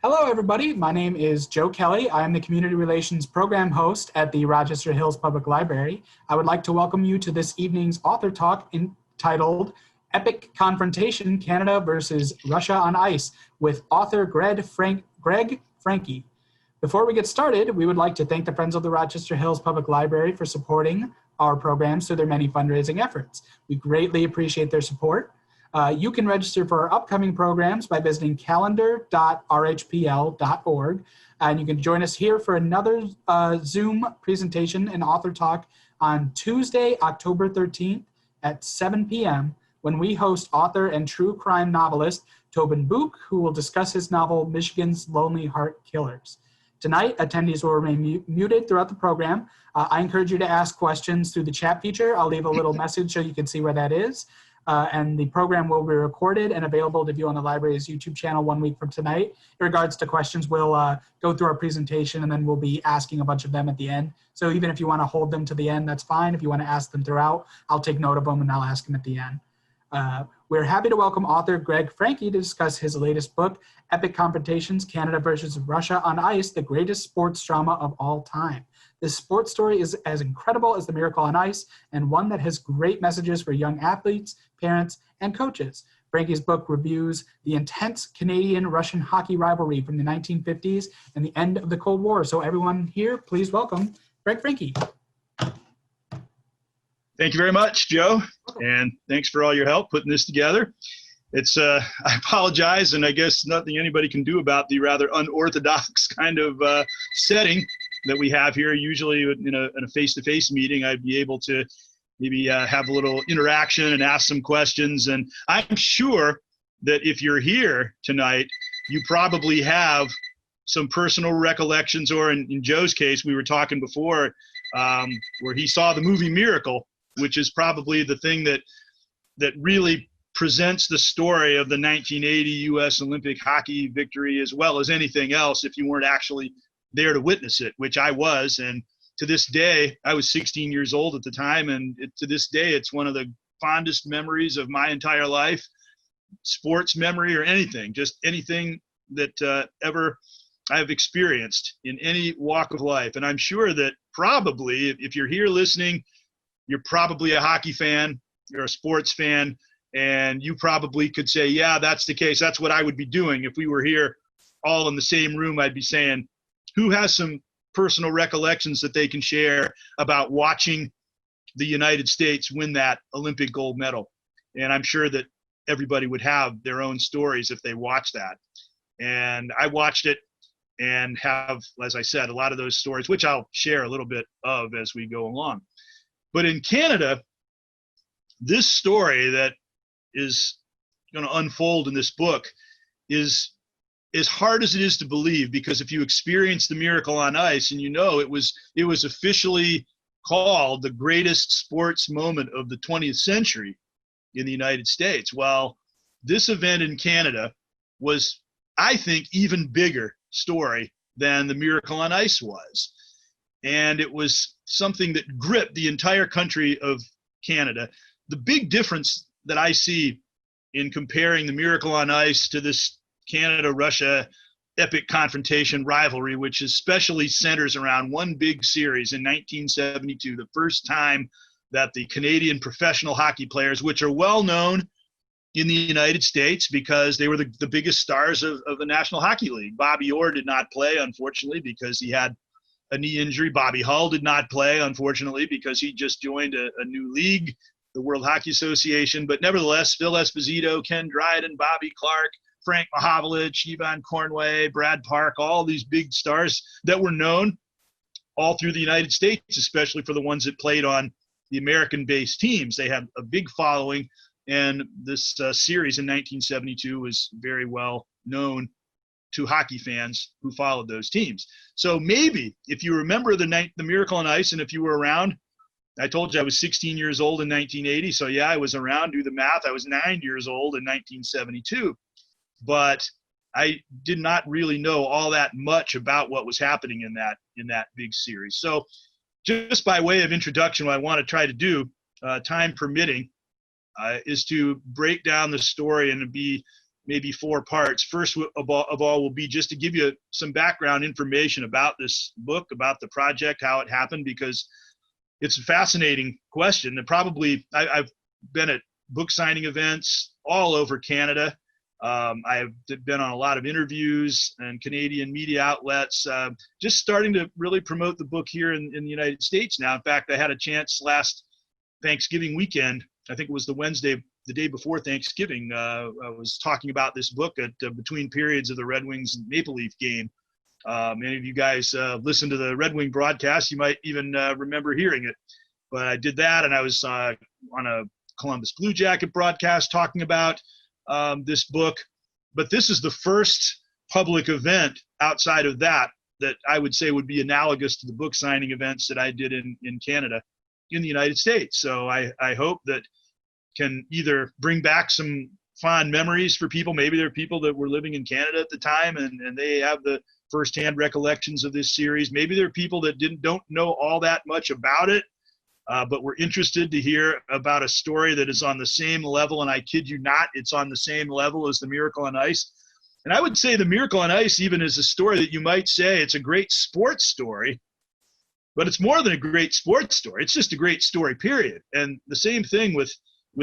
Hello, everybody. My name is Joe Kelly. I am the Community Relations Program host at the Rochester Hills Public Library. I would like to welcome you to this evening's author talk entitled Epic Confrontation, Canada versus Russia on Ice with author Greg Franke. Before we get started, we would like to thank the Friends of the Rochester Hills Public Library for supporting our programs through their many fundraising efforts. We greatly appreciate their support. You can register for our upcoming programs by visiting calendar.rhpl.org. And you can join us here for another Zoom presentation and author talk on Tuesday, October 13th at 7 p.m. when we host author and true crime novelist Tobin Book, who will discuss his novel, Michigan's Lonely Heart Killers. Tonight, attendees will remain muted throughout the program. I encourage you to ask questions through the chat feature. I'll leave a little message so you can see where that is. And the program will be recorded and available to view on the library's YouTube channel 1 week from tonight. In regards to questions, we'll go through our presentation and then we'll be asking a bunch of them at the end. So even if you want to hold them to the end, that's fine. If you want to ask them throughout, I'll take note of them and I'll ask them at the end. We're happy to welcome author Greg Franke to discuss his latest book, Epic Confrontations, Canada versus Russia on Ice, the greatest sports drama of all time. This sports story is as incredible as the Miracle on Ice and one that has great messages for young athletes, parents, and coaches. Franke's book reviews the intense Canadian-Russian hockey rivalry from the 1950s and the end of the Cold War. So everyone here, please welcome Greg Franke. Thank you very much, Joe, and thanks for all your help putting this together. I apologize, and I guess nothing anybody can do about the rather unorthodox kind of setting that we have here. Usually in a face-to-face meeting, I'd be able to maybe have a little interaction and ask some questions. And I'm sure that if you're here tonight, you probably have some personal recollections, or in Joe's case, we were talking before, where he saw the movie Miracle, which is probably the thing that really presents the story of the 1980 U.S. Olympic hockey victory as well as anything else if you weren't actually there to witness it, which I was. And to this day, I was 16 years old at the time, and to this day, it's one of the fondest memories of my entire life, sports memory or anything, just anything that ever I've experienced in any walk of life. And I'm sure that probably if you're here listening, you're probably a hockey fan, you're a sports fan, and you probably could say, yeah, that's the case. That's what I would be doing if we were here all in the same room. I'd be saying, who has some personal recollections that they can share about watching the United States win that Olympic gold medal? And I'm sure that everybody would have their own stories if they watched that. And I watched it and have, as I said, a lot of those stories, which I'll share a little bit of as we go along. But in Canada, this story that is going to unfold in this book is as hard as it is to believe, because if you experience the Miracle on Ice, and you know it was officially called the greatest sports moment of the 20th century in the United States. Well, this event in Canada was, I think, even bigger story than the Miracle on Ice was. And it was something that gripped the entire country of Canada. The big difference that I see in comparing the Miracle on Ice to this Canada-Russia epic confrontation rivalry, which especially centers around one big series in 1972, the first time that the Canadian professional hockey players, which are well known in the United States because they were the biggest stars of the National Hockey League. Bobby Orr did not play, unfortunately, because he had a knee injury. Bobby Hull did not play, unfortunately, because he just joined a new league, the World Hockey Association. But nevertheless, Phil Esposito, Ken Dryden, Bobby Clark, Frank Mahovlich, Yvonne Cornway, Brad Park, all these big stars that were known all through the United States, especially for the ones that played on the American-based teams. They had a big following, and this series in 1972 was very well known to hockey fans who followed those teams. So maybe if you remember the Miracle on Ice, and if you were around, I told you I was 16 years old in 1980. So yeah, I was around. Do the math. I was 9 years old in 1972, but I did not really know all that much about what was happening in that big series. So just by way of introduction, what I want to try to do, time permitting, is to break down the story and be maybe 4 parts. First of all will be just to give you some background information about this book, about the project, how it happened, because it's a fascinating question. And probably I've been at book signing events all over Canada. I've been on a lot of interviews and Canadian media outlets, just starting to really promote the book here in the United States now. In fact, I had a chance last Thanksgiving weekend. I think it was the day before Thanksgiving. I was talking about this book at between periods of the Red Wings Maple Leaf game. Many of you guys listen to the Red Wing broadcast. You might even remember hearing it. But I did that, and I was on a Columbus Blue Jacket broadcast talking about this book. But this is the first public event outside of that I would say would be analogous to the book signing events that I did in Canada, in the United States. So I hope that can either bring back some fond memories for people. Maybe there are people that were living in Canada at the time and they have the firsthand recollections of this series. Maybe there are people that don't know all that much about it, but were interested to hear about a story that is on the same level, and I kid you not, it's on the same level as The Miracle on Ice. And I would say The Miracle on Ice even is a story that you might say it's a great sports story, but it's more than a great sports story. It's just a great story, period. And the same thing with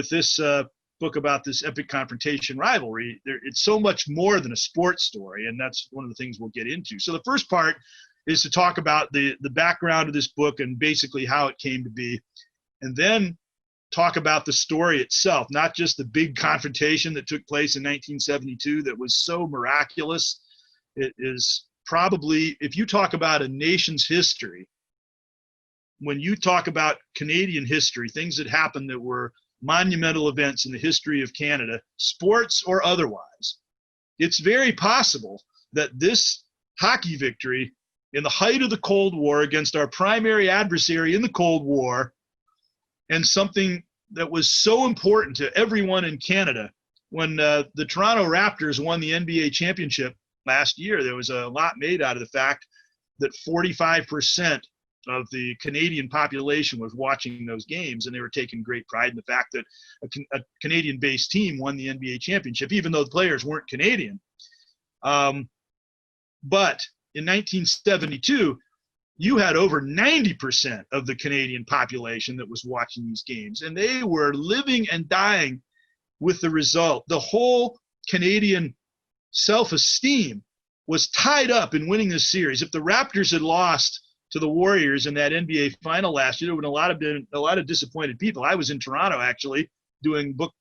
this book about this epic confrontation rivalry. It's so much more than a sports story, and that's one of the things we'll get into. So the first part is to talk about the background of this book and basically how it came to be, and then talk about the story itself, not just the big confrontation that took place in 1972 that was so miraculous. It is probably, if you talk about a nation's history, when you talk about Canadian history, things that happened that were monumental events in the history of Canada, sports or otherwise, it's very possible that this hockey victory in the height of the Cold War against our primary adversary in the Cold War, and something that was so important to everyone in Canada, when the Toronto Raptors won the NBA championship last year, there was a lot made out of the fact that 45% of the Canadian population was watching those games, and they were taking great pride in the fact that a Canadian-based team won the NBA championship, even though the players weren't Canadian. But in 1972, you had over 90% of the Canadian population that was watching these games, and they were living and dying with the result. The whole Canadian self-esteem was tied up in winning this series. If the Raptors had lost to the Warriors in that NBA final last year, there would have been a lot of disappointed people. I was in Toronto actually doing book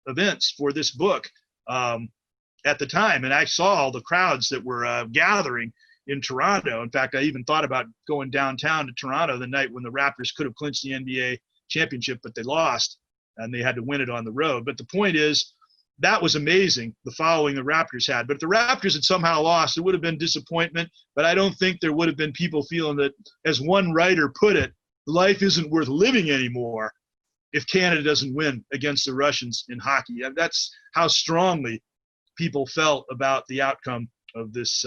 events for this book at the time, and I saw all the crowds that were gathering in Toronto. In fact, I even thought about going downtown to Toronto the night when the Raptors could have clinched the NBA championship, but they lost and they had to win it on the road. But the point is, that was amazing, the following the Raptors had. But if the Raptors had somehow lost, it would have been disappointment. But I don't think there would have been people feeling that, as one writer put it, life isn't worth living anymore if Canada doesn't win against the Russians in hockey. And that's how strongly people felt about the outcome of this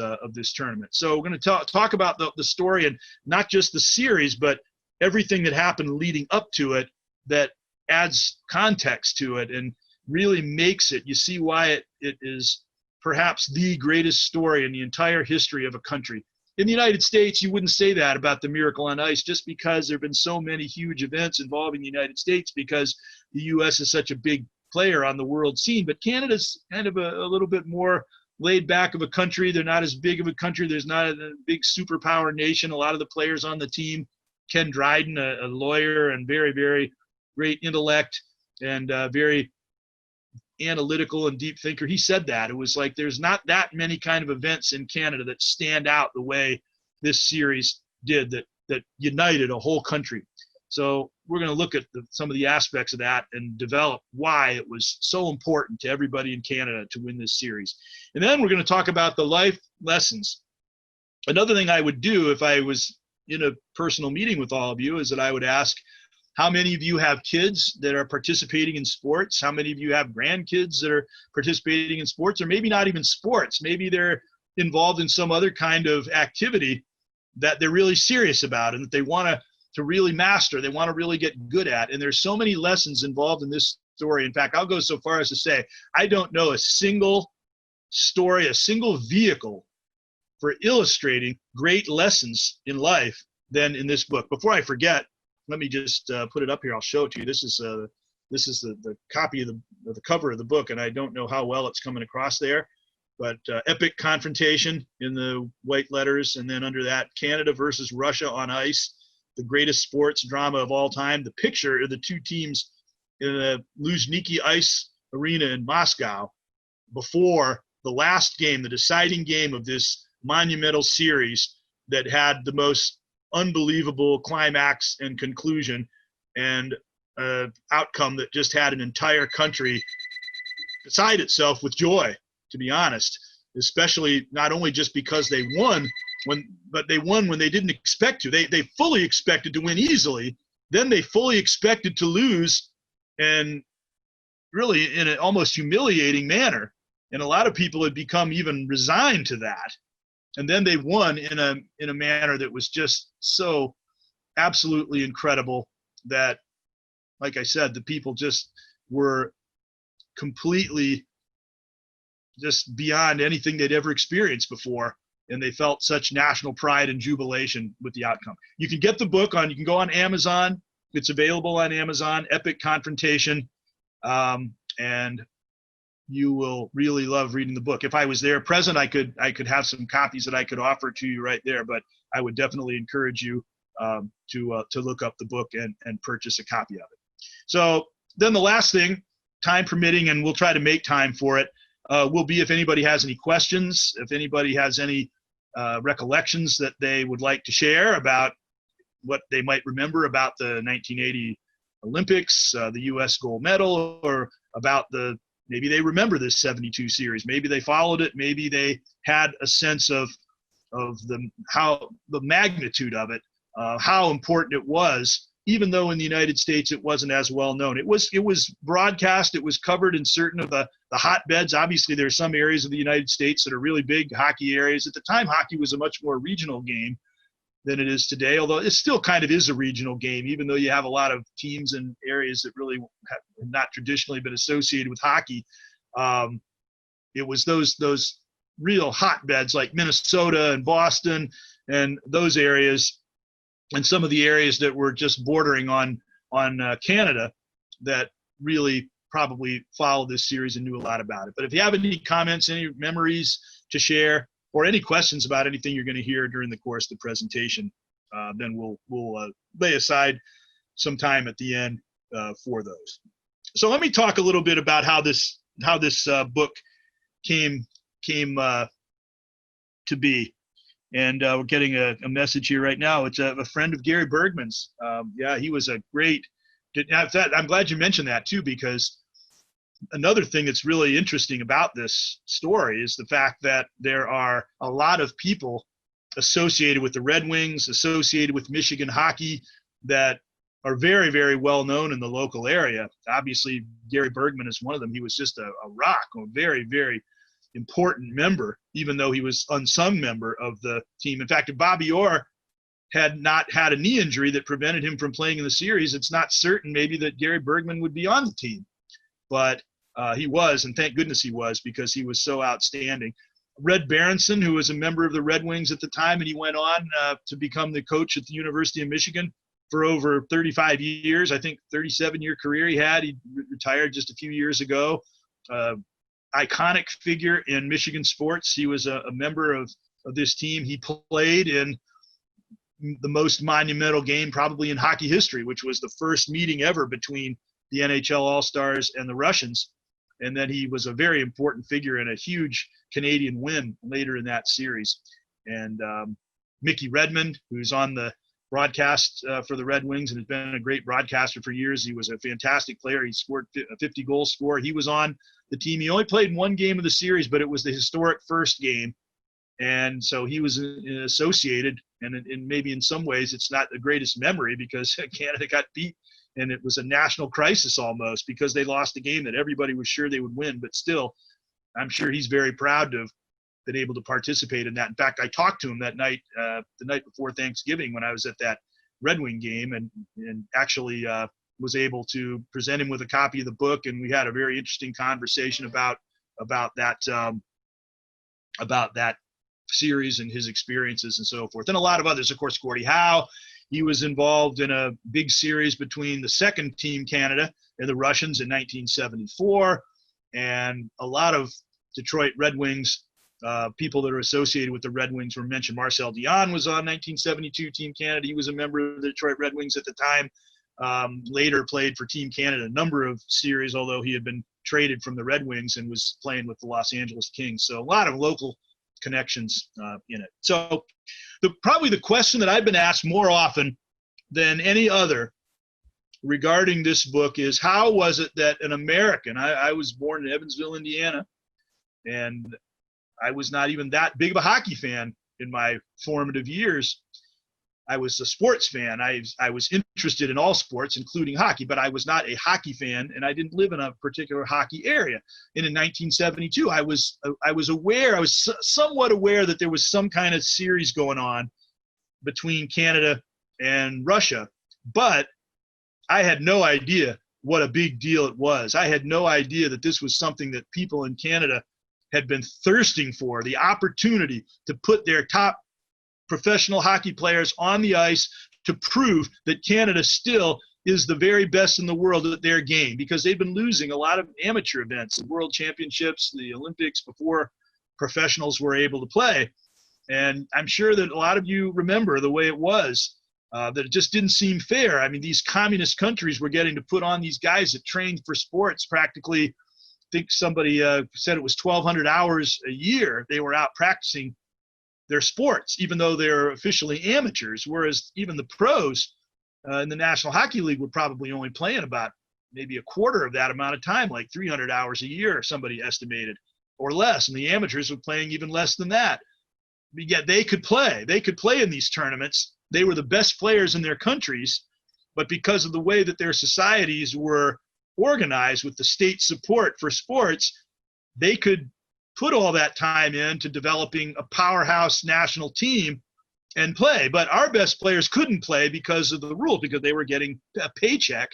tournament. So we're going to talk about the story, and not just the series, but everything that happened leading up to it that adds context to it and really makes it, you see why it is perhaps the greatest story in the entire history of a country. In the United States, you wouldn't say that about The Miracle on Ice, just because there have been so many huge events involving the United States, because the U.S. is such a big player on the world scene. But Canada's kind of a little bit more laid back of a country. They're not as big of a country. There's not a big superpower nation. A lot of the players on the team, Ken Dryden, a lawyer and very, very great intellect and very analytical and deep thinker, he said that it was like there's not that many kind of events in Canada that stand out the way this series did, that united a whole country. So we're going to look at some of the aspects of that and develop why it was so important to everybody in Canada to win this series. And then we're going to talk about the life lessons. Another thing I would do if I was in a personal meeting with all of you is that I would ask, how many of you have kids that are participating in sports? How many of you have grandkids that are participating in sports? Or maybe not even sports. Maybe they're involved in some other kind of activity that they're really serious about and that they want to really master, they want to really get good at. And there's so many lessons involved in this story. In fact, I'll go so far as to say, I don't know a single story, a single vehicle for illustrating great lessons in life than in this book. Before I forget, let me just put it up here. I'll show it to you. This is the copy of the cover of the book, and I don't know how well it's coming across there, but epic confrontation in the white letters, and then under that, Canada versus Russia on ice, the greatest sports drama of all time. The picture of the two teams in the Luzhniki Ice Arena in Moscow before the last game, the deciding game of this monumental series that had the most unbelievable climax and conclusion, and outcome that just had an entire country beside itself with joy, to be honest, especially not only just because they won, but they won when they didn't expect to. They fully expected to win easily. Then they fully expected to lose, and really in an almost humiliating manner. And a lot of people had become even resigned to that. And then they won in a manner that was just so absolutely incredible that, like I said, the people just were completely just beyond anything they'd ever experienced before. And they felt such national pride and jubilation with the outcome. You can get the book you can go on Amazon. It's available on Amazon, Epic Confrontation. And you will really love reading the book. If I was there present, I could have some copies that I could offer to you right there, but I would definitely encourage you to look up the book and purchase a copy of it. So then the last thing, time permitting, and we'll try to make time for it, will be if anybody has any questions, if anybody has any recollections that they would like to share about what they might remember about the 1980 Olympics, the U.S. gold medal, or about maybe they remember this 72 series. Maybe they followed it. Maybe they had a sense of the magnitude of it, how important it was, even though in the United States it wasn't as well known. It was broadcast. It was covered in certain of the hotbeds. Obviously, there are some areas of the United States that are really big hockey areas. At the time, hockey was a much more regional game than it is today, although it still kind of is a regional game, even though you have a lot of teams and areas that really have not traditionally been associated with hockey. It was those real hotbeds like Minnesota and Boston and those areas, and some of the areas that were just bordering on Canada that really probably followed this series and knew a lot about it. But if you have any comments, any memories to share, or any questions about anything you're going to hear during the course of the presentation, then we'll lay aside some time at the end for those. So let me talk a little bit about how this book came to be. And we're getting a message here right now. It's a friend of Gary Bergman's. Yeah, he was a great. I'm glad you mentioned that too, because another thing that's really interesting about this story is the fact that there are a lot of people associated with the Red Wings, associated with Michigan hockey, that are very, very well known in the local area. Obviously, Gary Bergman is one of them. He was just a rock, a very, very important member, even though he was unsung member of the team. In fact, if Bobby Orr had not had a knee injury that prevented him from playing in the series, it's not certain maybe that Gary Bergman would be on the team. But he was, and thank goodness he was, because he was so outstanding. Red Berenson, who was a member of the Red Wings at the time, and he went on to become the coach at the University of Michigan for over 35 years. I think 37-year career he had. He retired just a few years ago. Iconic figure in Michigan sports. He was a member of this team. He played in the most monumental game probably in hockey history, which was the first meeting ever between the NHL All-Stars and the Russians. And then he was a very important figure in a huge Canadian win later in that series. And Mickey Redmond, who's on the broadcast for the Red Wings and has been a great broadcaster for years. He was a fantastic player. He scored a 50-goal score. He was on the team. He only played in one game of the series, but it was the historic first game. And so he was associated, and maybe in some ways it's not the greatest memory because Canada got beat, and it was a national crisis almost because they lost a game that everybody was sure they would win. But still, I'm sure he's very proud to have been able to participate in that. In fact, I talked to him that night, the night before Thanksgiving, when I was at that Red Wing game, and actually was able to present him with a copy of the book, and we had a very interesting conversation about that about that series and his experiences and so forth. And a lot of others, of course, Gordie Howe. He was involved in a big series between the second team Canada and the Russians in 1974. And a lot of Detroit Red Wings people that are associated with the Red Wings were mentioned. Marcel Dion was on 1972 Team Canada. He was a member of the Detroit Red Wings at the time. Later played for Team Canada a number of series, although he had been traded from the Red Wings and was playing with the Los Angeles Kings. So a lot of local connections in it. So probably the question that I've been asked more often than any other regarding this book is, how was it that an American, I was born in Evansville, Indiana, and I was not even that big of a hockey fan in my formative years. I was a sports fan. I was interested in all sports, including hockey, but I was not a hockey fan, and I didn't live in a particular hockey area. And in 1972, I was somewhat aware that there was some kind of series going on between Canada and Russia, but I had no idea what a big deal it was. I had no idea that this was something that people in Canada had been thirsting for, the opportunity to put their top professional hockey players on the ice to prove that Canada still is the very best in the world at their game, because they've been losing a lot of amateur events, the World Championships, the Olympics, before professionals were able to play. And I'm sure that a lot of you remember the way it was, that it just didn't seem fair. I mean, these communist countries were getting to put on these guys that trained for sports practically. I think somebody said it was 1,200 hours a year they were out practicing their sports, even though they're officially amateurs, whereas even the pros in the National Hockey League were probably only playing about maybe a quarter of that amount of time, like 300 hours a year, somebody estimated, or less. And the amateurs were playing even less than that. But yet they could play. They could play in these tournaments. They were the best players in their countries, but because of the way that their societies were organized with the state support for sports, they could put all that time into developing a powerhouse national team and play. But our best players couldn't play because of the rule, because they were getting a paycheck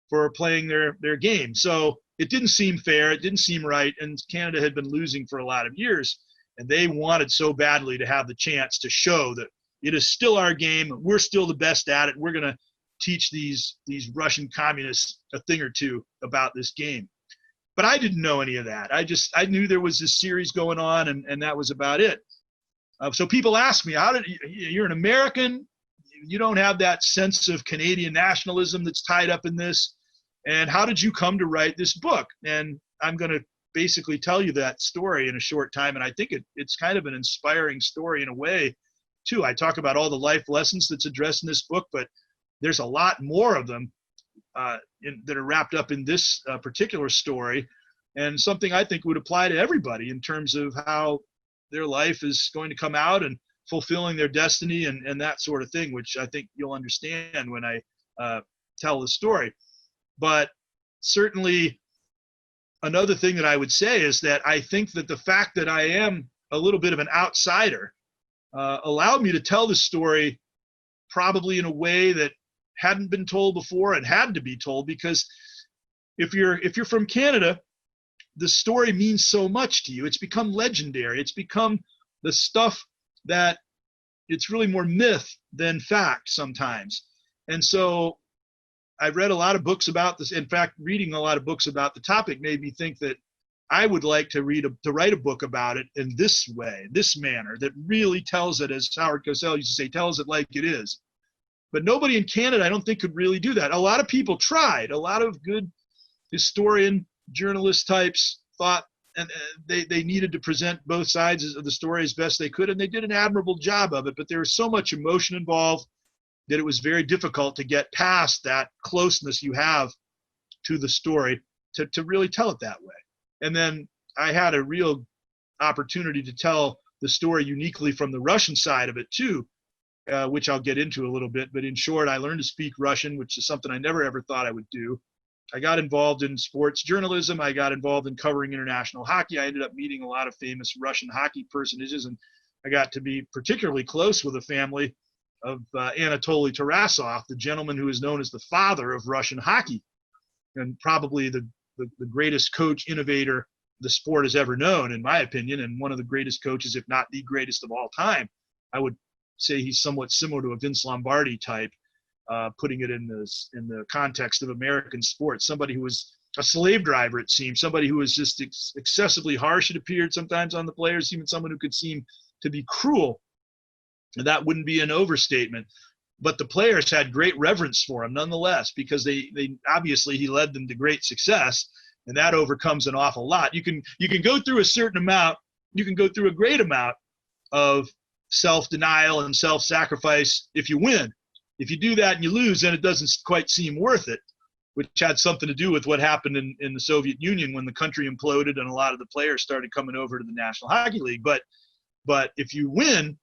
for playing their game. So it didn't seem fair. It didn't seem right. And Canada had been losing for a lot of years. And they wanted so badly to have the chance to show that it is still our game. We're still the best at it. We're going to teach these Russian communists a thing or two about this game. But I didn't know any of that. I knew there was this series going on, and that was about it. So people ask me, you're an American, you don't have that sense of Canadian nationalism that's tied up in this, and how did you come to write this book? And I'm going to basically tell you that story in a short time, and I think it's kind of an inspiring story in a way, too. I talk about all the life lessons that's addressed in this book, but there's a lot more of them that are wrapped up in this particular story, and something I think would apply to everybody in terms of how their life is going to come out and fulfilling their destiny and that sort of thing, which I think you'll understand when I tell the story. But certainly another thing that I would say is that I think that the fact that I am a little bit of an outsider allowed me to tell the story probably in a way that hadn't been told before and had to be told, because if you're from Canada, the story means so much to you. It's become legendary. It's become the stuff that it's really more myth than fact sometimes. And so I read a lot of books about this. In fact, reading a lot of books about the topic made me think that I would like to write a book about it in this way, this manner, that really tells it, as Howard Cosell used to say, tells it like it is. But nobody in Canada, I don't think, could really do that. A lot of people tried. A lot of good historian, journalist types thought and they needed to present both sides of the story as best they could, and they did an admirable job of it. But there was so much emotion involved that it was very difficult to get past that closeness you have to the story to really tell it that way. And then I had a real opportunity to tell the story uniquely from the Russian side of it too, which I'll get into a little bit. But in short, I learned to speak Russian, which is something I never ever thought I would do. I got involved in sports journalism. I got involved in covering international hockey. I ended up meeting a lot of famous Russian hockey personages, and I got to be particularly close with the family of Anatoly Tarasoff, the gentleman who is known as the father of Russian hockey, and probably the greatest coach innovator the sport has ever known, in my opinion, and one of the greatest coaches, if not the greatest of all time. I would say he's somewhat similar to a Vince Lombardi type, putting it in the context of American sports. Somebody who was a slave driver, it seemed, somebody who was just excessively harsh, it appeared sometimes, on the players, even someone who could seem to be cruel. And that wouldn't be an overstatement. But the players had great reverence for him nonetheless, because they obviously he led them to great success, and that overcomes an awful lot. You can go through a certain amount, you can go through a great amount of self-denial and self-sacrifice if you win. If you do that and you lose, then it doesn't quite seem worth it, which had something to do with what happened in the Soviet Union when the country imploded and a lot of the players started coming over to the National Hockey League. But if you win,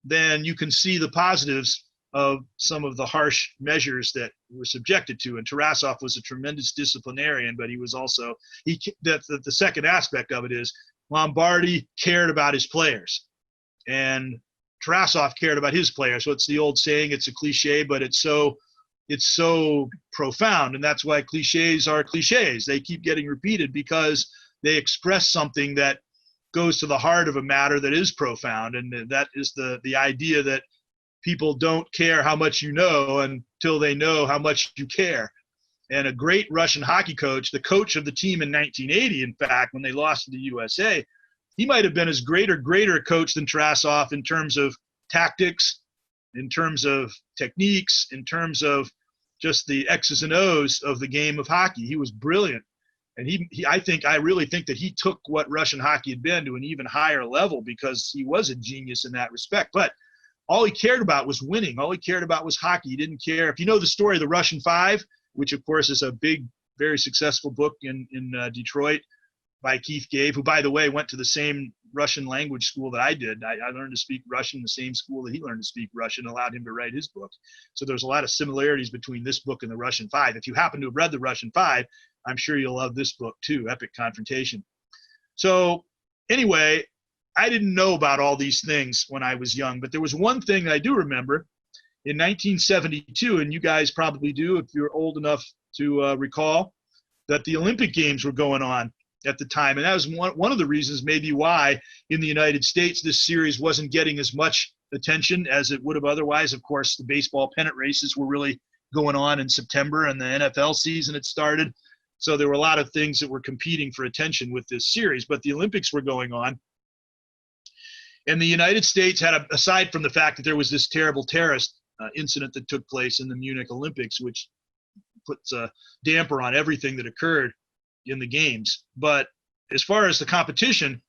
then you can see the positives of some of the harsh measures that we're subjected to. And Tarasoff was a tremendous disciplinarian, but he was also the second aspect of it is Lombardi cared about his players, and Tarasoff cared about his players. So it's the old saying, it's a cliche, but it's so profound, and that's why cliches are cliches. They keep getting repeated because they express something that goes to the heart of a matter that is profound, and that is the idea that people don't care how much you know until they know how much you care. And a great Russian hockey coach, the coach of the team in 1980, in fact, when they lost to the USA, he might have been as greater coach than Tarasoff in terms of tactics, in terms of techniques, in terms of just the X's and O's of the game of hockey. He was brilliant. And I really think that he took what Russian hockey had been to an even higher level, because he was a genius in that respect. But all he cared about was winning. All he cared about was hockey. He didn't care. If you know the story of the Russian Five, which of course is a big, very successful book in Detroit by Keith Gave, who, by the way, went to the same Russian language school that I did. I learned to speak Russian in the same school that he learned to speak Russian, allowed him to write his book. So there's a lot of similarities between this book and the Russian Five. If you happen to have read the Russian Five, I'm sure you'll love this book too, Epic Confrontation. So anyway, I didn't know about all these things when I was young, but there was one thing that I do remember in 1972, and you guys probably do if you're old enough to recall, that the Olympic Games were going on at the time. And that was one of the reasons maybe why in the United States this series wasn't getting as much attention as it would have otherwise. Of course, the baseball pennant races were really going on in September, and the NFL season had started. So there were a lot of things that were competing for attention with this series, but the Olympics were going on. And the United States had, aside from the fact that there was this terrible terrorist incident that took place in the Munich Olympics, which puts a damper on everything that occurred in the games. But as far as the competition,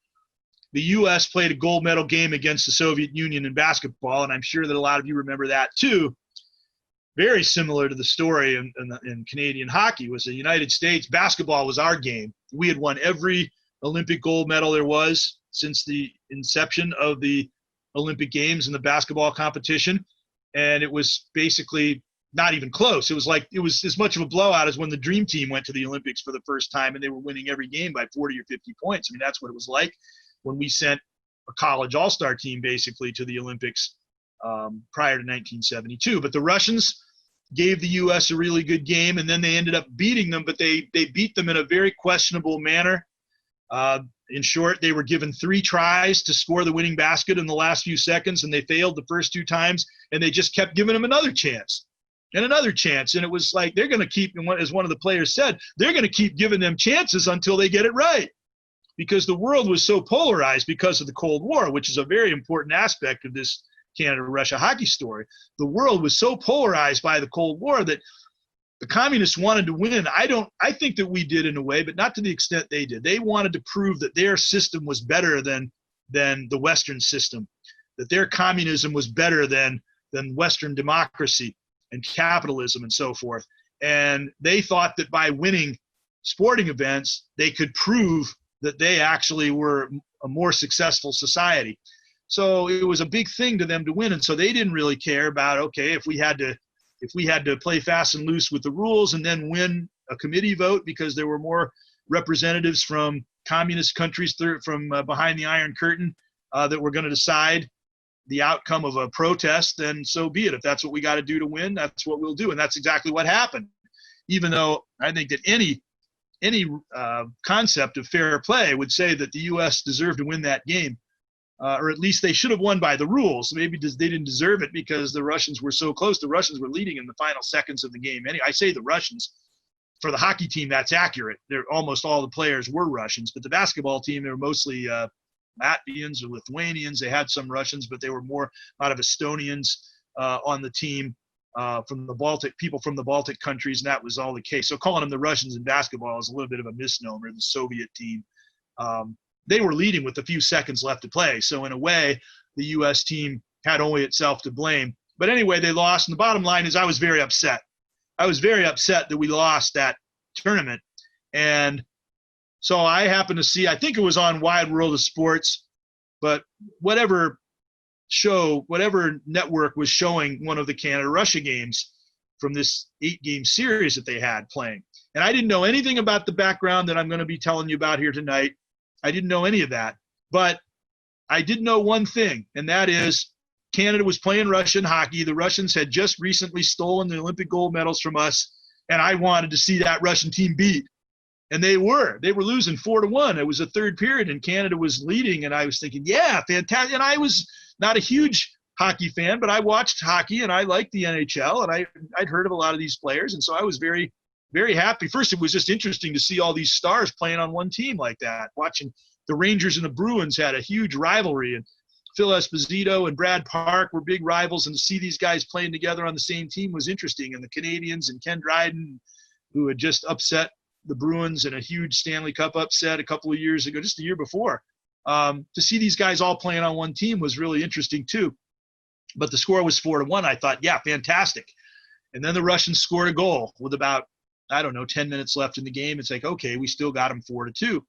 the U.S. played a gold medal game against the Soviet Union in basketball, and I'm sure that a lot of you remember that too. Very similar to the story in Canadian hockey was the United States. Basketball was our game. We had won every Olympic gold medal there was since the inception of the Olympic Games in the basketball competition, and it was basically not even close. It was as much of a blowout as when the Dream Team went to the Olympics for the first time and they were winning every game by 40 or 50 points. I mean, that's what it was like when we sent a college all-star team basically to the Olympics prior to 1972. But the Russians gave the U.S. a really good game, and then they ended up beating them, but they beat them in a very questionable manner. In short, they were given 3 tries to score the winning basket in the last few seconds, and they failed the first 2 times, and they just kept giving them another chance and another chance. And it was like they're going to keep, as one of the players said, they're going to keep giving them chances until they get it right, because the world was so polarized because of the Cold War, which is a very important aspect of this Canada-Russia hockey story. The world was so polarized by the Cold War that the communists wanted to win. I think that we did in a way, but not to the extent they did. They wanted to prove that their system was better than the Western system, that their communism was better than Western democracy and capitalism and so forth. And they thought that by winning sporting events, they could prove that they actually were a more successful society. So it was a big thing to them to win. And so they didn't really care about, okay, if we had to play fast and loose with the rules and then win a committee vote because there were more representatives from communist countries from behind the Iron Curtain that were going to decide the outcome of a protest, then so be it. If that's what we got to do to win, that's what we'll do. And that's exactly what happened. Even though I think that any concept of fair play would say that the U.S. deserved to win that game, or at least they should have won by the rules. Maybe they didn't deserve it because the Russians were so close. The Russians were leading in the final seconds of the game. Anyway, I say the Russians. For the hockey team, that's accurate. Almost all the players were Russians, but the basketball team, they were mostly Latvians or Lithuanians. They had some Russians, but they were more a lot of Estonians on the team. From the Baltic, people from the Baltic countries, and that was all the case. So calling them the Russians in basketball is a little bit of a misnomer. The Soviet team, they were leading with a few seconds left to play. So in a way, the U.S. team had only itself to blame. But anyway, they lost. And the bottom line is I was very upset. I was very upset that we lost that tournament. And so I happened to see, I think it was on Wide World of Sports, but whatever network was showing one of the Canada-Russia games from this 8-game series that they had playing. And I didn't know anything about the background that I'm going to be telling you about here tonight. I didn't know any of that. But I did know one thing, and that is Canada was playing Russian hockey. The Russians had just recently stolen the Olympic gold medals from us, and I wanted to see that Russian team beat. And they were losing 4-1. It was a third period, and Canada was leading, and I was thinking, yeah, fantastic. And I was not a huge hockey fan, but I watched hockey, and I liked the NHL, and I'd heard of a lot of these players, and so I was very, very happy. First, it was just interesting to see all these stars playing on one team like that. Watching the Rangers and the Bruins had a huge rivalry, and Phil Esposito and Brad Park were big rivals, and to see these guys playing together on the same team was interesting. And the Canadians and Ken Dryden, who had just upset the Bruins in a huge Stanley Cup upset a couple of years ago, just the year before, to see these guys all playing on one team was really interesting too. But the score was 4-1. I thought, yeah, fantastic. And then the Russians scored a goal with about, 10 minutes left in the game. It's like, okay, we still got them 4-2.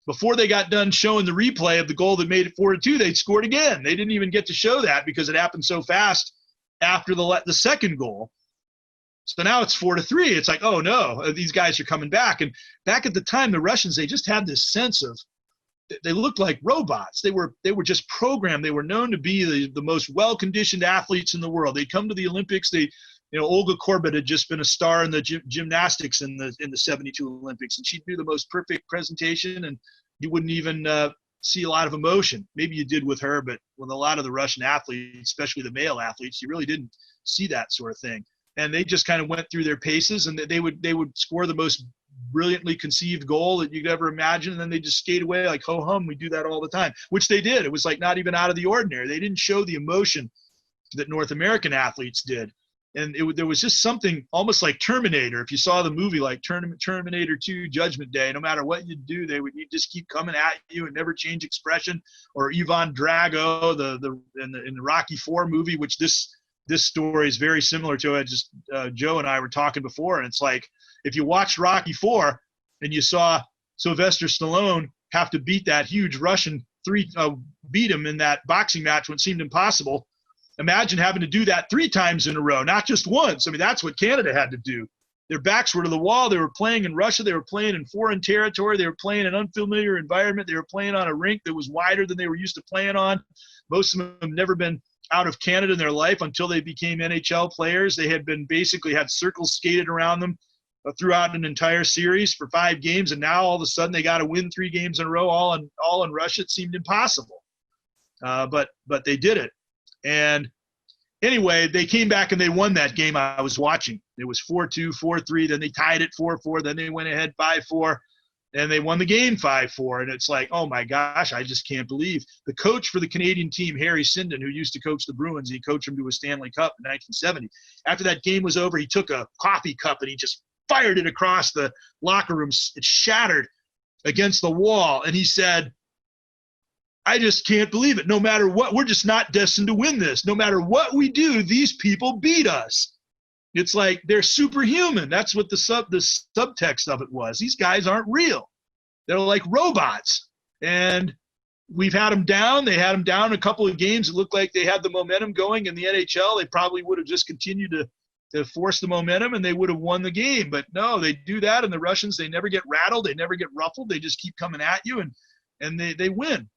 Before they got done showing the replay of the goal that made it 4-2, they'd scored again. They didn't even get to show that because it happened so fast after the second goal. So now it's 4-3. It's like, oh no, these guys are coming back. And back at the time, the Russians, they just had this sense of, they looked like robots. They were just programmed. They were known to be the most well-conditioned athletes in the world. They'd come to the Olympics. Olga Korbut had just been a star in the gymnastics in the 72 Olympics, and she'd do the most perfect presentation, and you wouldn't even see a lot of emotion. Maybe you did with her, but with a lot of the Russian athletes, especially the male athletes, you really didn't see that sort of thing. And they just kind of went through their paces, and they would score the most brilliantly conceived goal that you'd ever imagine, and then they just skate away like ho hum. We do that all the time, which they did. It was like not even out of the ordinary. They didn't show the emotion that North American athletes did. And there was just something almost like Terminator. If you saw the movie like Terminator 2 Judgment Day, no matter what you do, you just keep coming at you and never change expression. Or Ivan Drago, in the Rocky IV movie, which this story is very similar to it. Just Joe and I were talking before, and it's like if you watched Rocky IV and you saw Sylvester Stallone have to beat that huge Russian beat him in that boxing match when it seemed impossible. Imagine having to do that 3 times in a row, not just once. I mean, that's what Canada had to do. Their backs were to the wall. They were playing in Russia. They were playing in foreign territory. They were playing in an unfamiliar environment. They were playing on a rink that was wider than they were used to playing on. Most of them have never been out of Canada in their life until they became NHL players. They had basically had circles skated around them throughout an entire series for 5 games, and now all of a sudden they got to win 3 games in a row, all in Russia. It seemed impossible, but they did it. And anyway, they came back and they won that game I was watching. It was 4-2, 4-3. Then they tied it 4-4. Then they went ahead 5-4, and they won the game 5-4. And it's like, oh my gosh, I just can't believe. The coach for the Canadian team, Harry Sinden, who used to coach the Bruins, he coached them to a Stanley Cup in 1970. After that game was over, he took a coffee cup and he just fired it across the locker room. It shattered against the wall, and he said, I just can't believe it. No matter what, we're just not destined to win this. No matter what we do, these people beat us. It's like they're superhuman. That's what the subtext of it was. These guys aren't real. They're like robots. And we've had them down. They had them down a couple of games. It looked like they had the momentum going in the NHL. They probably would have just continued to force the momentum, and they would have won the game. But no, they do that, and the Russians, they never get rattled. They never get ruffled. They just keep coming at you, and they win.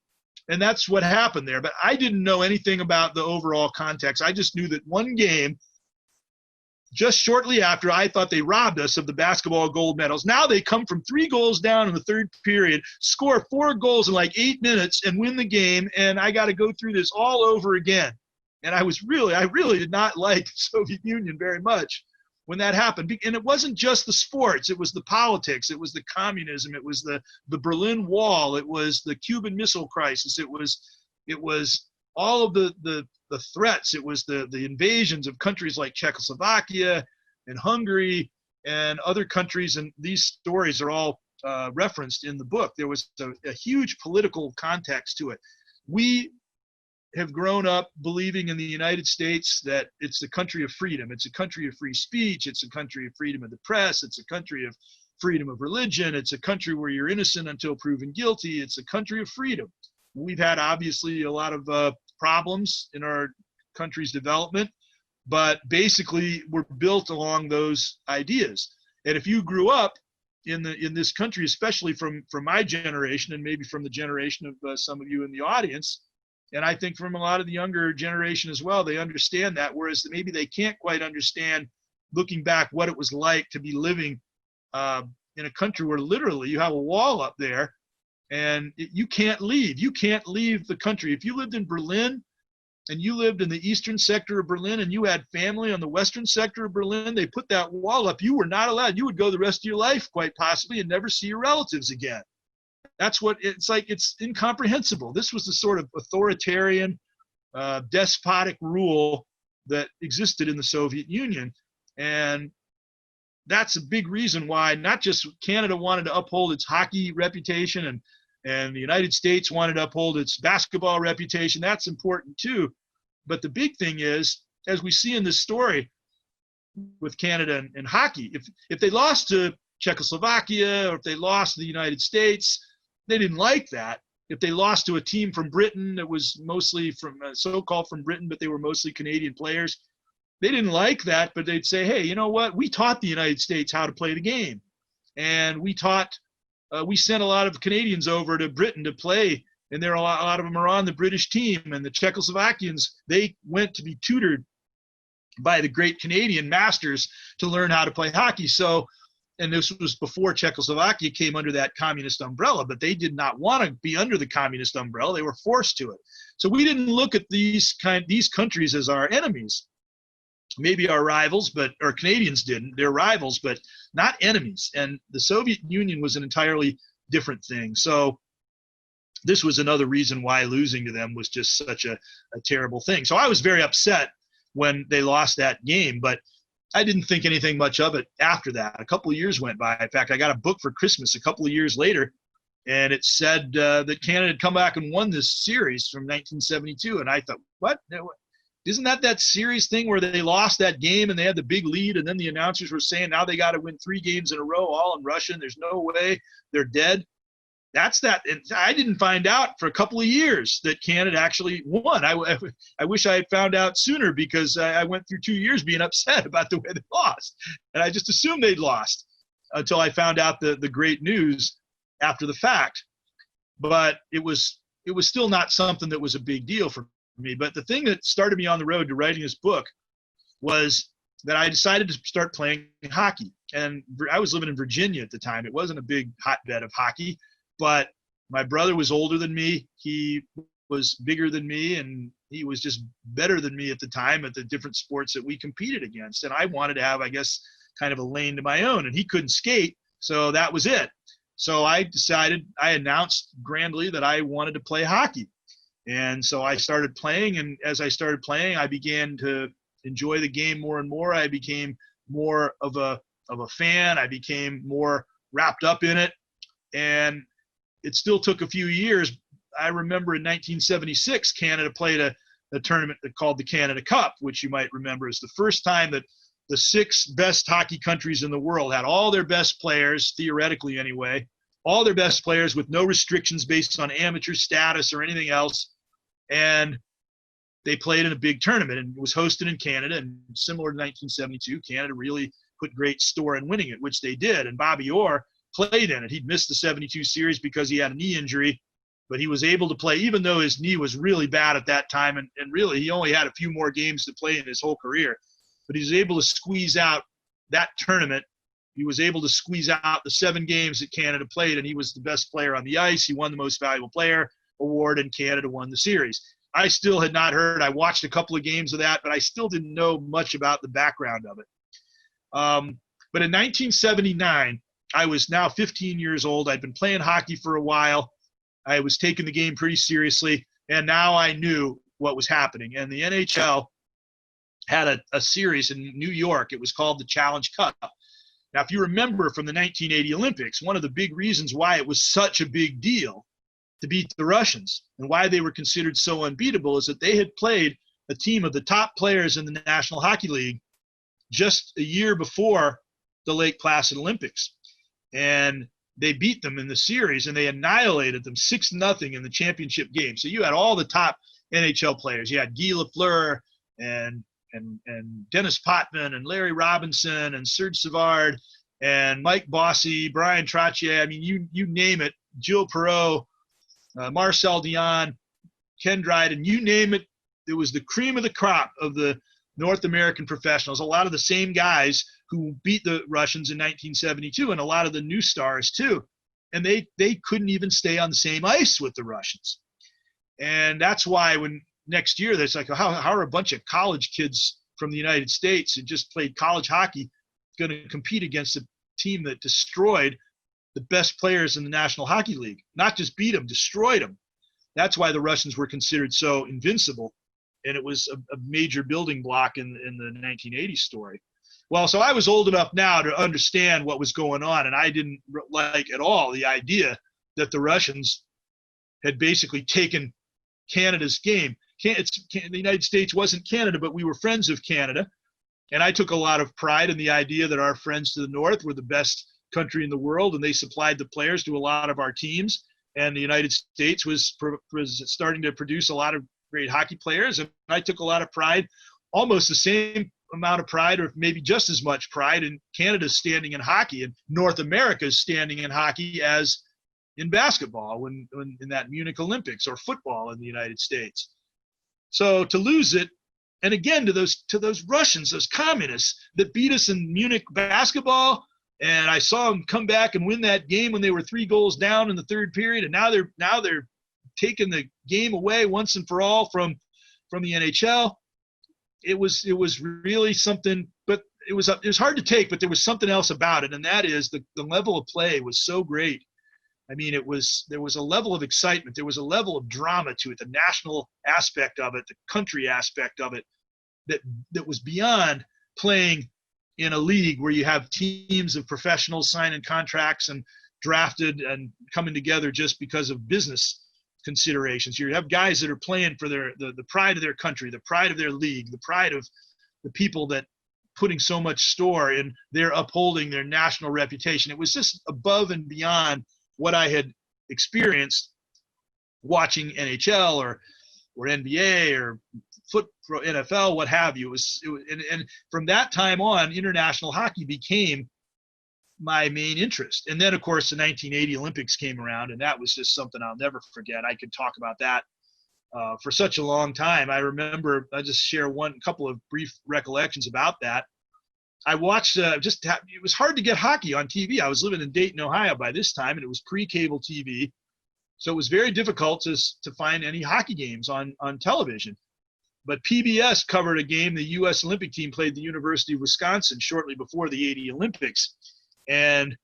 And that's what happened there. But I didn't know anything about the overall context. I just knew that one game, just shortly after, I thought they robbed us of the basketball gold medals. Now they come from 3 goals down in the third period, score 4 goals in like 8 minutes, and win the game, and I got to go through this all over again. And I really did not like the Soviet Union very much when that happened. And it wasn't just the sports, it was the politics, it was the communism, it was the Berlin Wall, it was the Cuban Missile Crisis, it was all of the threats, it was the invasions of countries like Czechoslovakia and Hungary and other countries, and these stories are all referenced in the book. There was a huge political context to it. We have grown up believing in the United States that it's a country of freedom. It's a country of free speech. It's a country of freedom of the press. It's a country of freedom of religion. It's a country where you're innocent until proven guilty. It's a country of freedom. We've had obviously a lot of problems in our country's development, but basically we're built along those ideas. And if you grew up in this country, especially from my generation and maybe from the generation of some of you in the audience, and I think from a lot of the younger generation as well, they understand that, whereas maybe they can't quite understand, looking back, what it was like to be living in a country where literally you have a wall up there and you can't leave. You can't leave the country. If you lived in Berlin and you lived in the eastern sector of Berlin and you had family on the western sector of Berlin, they put that wall up. You were not allowed. You would go the rest of your life, quite possibly, and never see your relatives again. That's what it's like. It's incomprehensible. This was the sort of authoritarian, despotic rule that existed in the Soviet Union. And that's a big reason why not just Canada wanted to uphold its hockey reputation and the United States wanted to uphold its basketball reputation. That's important too. But the big thing is, as we see in this story with Canada and hockey, if they lost to Czechoslovakia or if they lost to the United States, they didn't like that. If they lost to a team from Britain that was mostly from so-called from Britain, but they were mostly Canadian players, they didn't like that, but they'd say, hey, you know what? We taught the United States how to play the game. And we sent a lot of Canadians over to Britain to play, and there are a lot of them are on the British team. And the Czechoslovakians, they went to be tutored by the great Canadian masters to learn how to play hockey. So, and this was before Czechoslovakia came under that communist umbrella, but they did not want to be under the communist umbrella. They were forced to it. So we didn't look at these countries as our enemies. Maybe our rivals, or Canadians didn't. They're rivals, but not enemies. And the Soviet Union was an entirely different thing. So this was another reason why losing to them was just such a terrible thing. So I was very upset when they lost that game, but I didn't think anything much of it after that. A couple of years went by. In fact, I got a book for Christmas a couple of years later, and it said that Canada had come back and won this series from 1972. And I thought, what? Isn't that series thing where they lost that game and they had the big lead, and then the announcers were saying now they got to win 3 games in a row, all in Russian. There's no way, they're dead. That's that. And I didn't find out for a couple of years that Canada actually won. I wish I had found out sooner, because I went through 2 years being upset about the way they lost. And I just assumed they'd lost until I found out the great news after the fact. But it was still not something that was a big deal for me. But the thing that started me on the road to writing this book was that I decided to start playing hockey. And I was living in Virginia at the time. It wasn't a big hotbed of hockey. But my brother was older than me. He was bigger than me, and he was just better than me at the time at the different sports that we competed against. And I wanted to have, I guess, kind of a lane to my own. And he couldn't skate, so that was it. So I announced grandly that I wanted to play hockey. And so I started playing, and as I started playing, I began to enjoy the game more and more. I became more of a fan. I became more wrapped up in it. And it still took a few years. I remember in 1976, Canada played a tournament called the Canada Cup, which you might remember is the first time that the 6 best hockey countries in the world had all their best players, theoretically anyway, all their best players with no restrictions based on amateur status or anything else. And they played in a big tournament, and it was hosted in Canada. And similar to 1972, Canada really put great store in winning it, which they did. And Bobby Orr played in it. He'd missed the 72 series because he had a knee injury, but he was able to play even though his knee was really bad at that time. And really, he only had a few more games to play in his whole career. but he was able to squeeze out that tournament. He was able to squeeze out the 7 games that Canada played, and he was the best player on the ice. He won the Most Valuable Player award, and Canada won the series. I still had not heard. I watched a couple of games of that, but I still didn't know much about the background of it. But in 1979, I was now 15 years old. I'd been playing hockey for a while. I was taking the game pretty seriously, and now I knew what was happening. And the NHL had a series in New York. It was called the Challenge Cup. Now, if you remember from the 1980 Olympics, one of the big reasons why it was such a big deal to beat the Russians and why they were considered so unbeatable is that they had played a team of the top players in the National Hockey League just a year before the Lake Placid Olympics. And they beat them in the series, and they annihilated them 6-0 in the championship game. So you had all the top NHL players. You had Guy Lafleur and Dennis Potvin and Larry Robinson and Serge Savard and Mike Bossy, Brian Trottier. I mean, you name it, Gilles Perreault, Marcel Dion, Ken Dryden, you name it. It was the cream of the crop of the North American professionals. A lot of the same guys who beat the Russians in 1972, and a lot of the new stars too. And they couldn't even stay on the same ice with the Russians. And that's why when next year, there's like, how are a bunch of college kids from the United States who just played college hockey going to compete against a team that destroyed the best players in the National Hockey League? Not just beat them, destroyed them. That's why the Russians were considered so invincible. And it was a major building block in the 1980s story. Well, so I was old enough now to understand what was going on, and I didn't like at all the idea that the Russians had basically taken Canada's game. The United States wasn't Canada, but we were friends of Canada. And I took a lot of pride in the idea that our friends to the north were the best country in the world, and they supplied the players to a lot of our teams. And the United States was starting to produce a lot of great hockey players. And I took a lot of pride, almost the same amount of pride, or maybe just as much pride, in Canada's standing in hockey and North America's standing in hockey as in basketball when in that Munich Olympics, or football in the United States. So to lose it, and again to those Russians, those communists that beat us in Munich basketball, and I saw them come back and win that game when they were 3 goals down in the third period, and now they're taking the game away once and for all from the NHL. It was really something, but it was hard to take, but there was something else about it, and that is the level of play was so great. I mean, there was a level of excitement. There was a level of drama to it, the national aspect of it, the country aspect of it, that was beyond playing in a league where you have teams of professionals signing contracts and drafted and coming together just because of business considerations. You have guys that are playing for the pride of their country, the pride of their league, the pride of the people that putting so much store in their upholding their national reputation. It was just above and beyond what I had experienced watching NHL or NBA or NFL, what have you. And from that time on, international hockey became my main interest. And then, of course, the 1980 Olympics came around, and that was just something I'll never forget. I could talk about that for such a long time. I remember, I'll just share a couple of brief recollections about that. I watched, it was hard to get hockey on TV. I was living in Dayton, Ohio by this time, and it was pre-cable TV. So it was very difficult to find any hockey games on television. But PBS covered a game. The U.S. Olympic team played the University of Wisconsin shortly before the 80 Olympics. And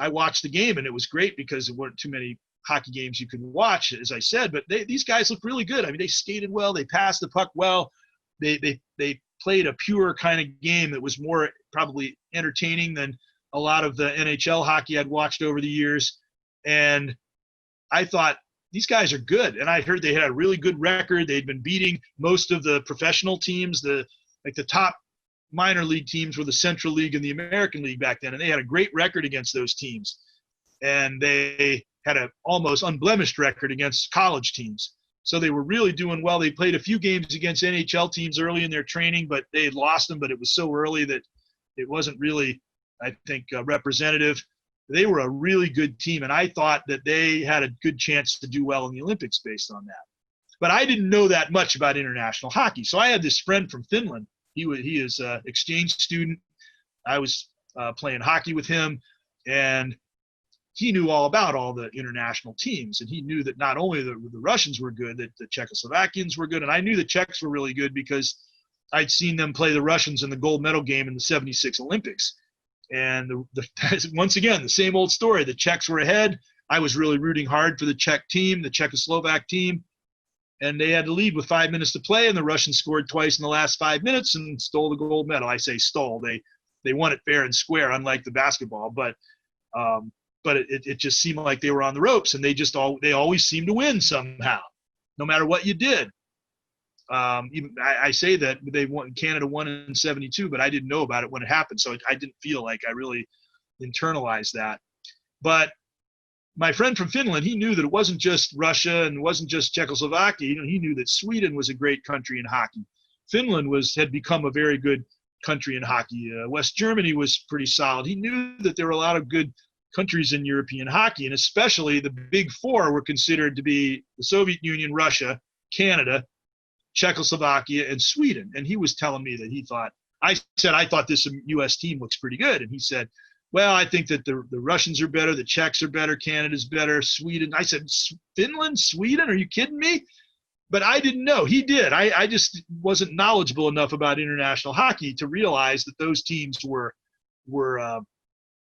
I watched the game, and it was great because there weren't too many hockey games you could watch, as I said. But these guys looked really good. I mean, they skated well. They passed the puck well. They played a pure kind of game that was more probably entertaining than a lot of the NHL hockey I'd watched over the years. And I thought, these guys are good. And I heard they had a really good record. They'd been beating most of the professional teams. The top minor league teams were the Central League and the American League back then. And they had a great record against those teams. And they had an almost unblemished record against college teams. So they were really doing well. They played a few games against NHL teams early in their training, but they had lost them. But it was so early that it wasn't really, I think, representative. They were a really good team, and I thought that they had a good chance to do well in the Olympics based on that. But I didn't know that much about international hockey. So I had this friend from Finland He is an exchange student. I was playing hockey with him, and he knew all about all the international teams, and he knew that not only the Russians were good, that the Czechoslovakians were good, and I knew the Czechs were really good because I'd seen them play the Russians in the gold medal game in the '76 Olympics. And once again, the same old story. The Czechs were ahead. I was really rooting hard for the Czech team, the Czechoslovak team, and they had to lead with 5 minutes to play, and the Russians scored twice in the last 5 minutes and stole the gold medal. I say stole. They won it fair and square, unlike the basketball. But it just seemed like they were on the ropes, and they always seemed to win somehow, no matter what you did. I say that Canada won in '72, but I didn't know about it when it happened, so I didn't feel like I really internalized that. But my friend from Finland, he knew that it wasn't just Russia and it wasn't just Czechoslovakia. He knew that Sweden was a great country in hockey. Finland had become a very good country in hockey. West Germany was pretty solid. He knew that there were a lot of good countries in European hockey, and especially the big four were considered to be the Soviet Union, Russia, Canada, Czechoslovakia, and Sweden. And he was telling me that I said, I thought this U.S. team looks pretty good. And he said, well, I think that the Russians are better, the Czechs are better, Canada's better, Sweden. I said, Finland, Sweden? Are you kidding me? But I didn't know. He did. I just wasn't knowledgeable enough about international hockey to realize that those teams were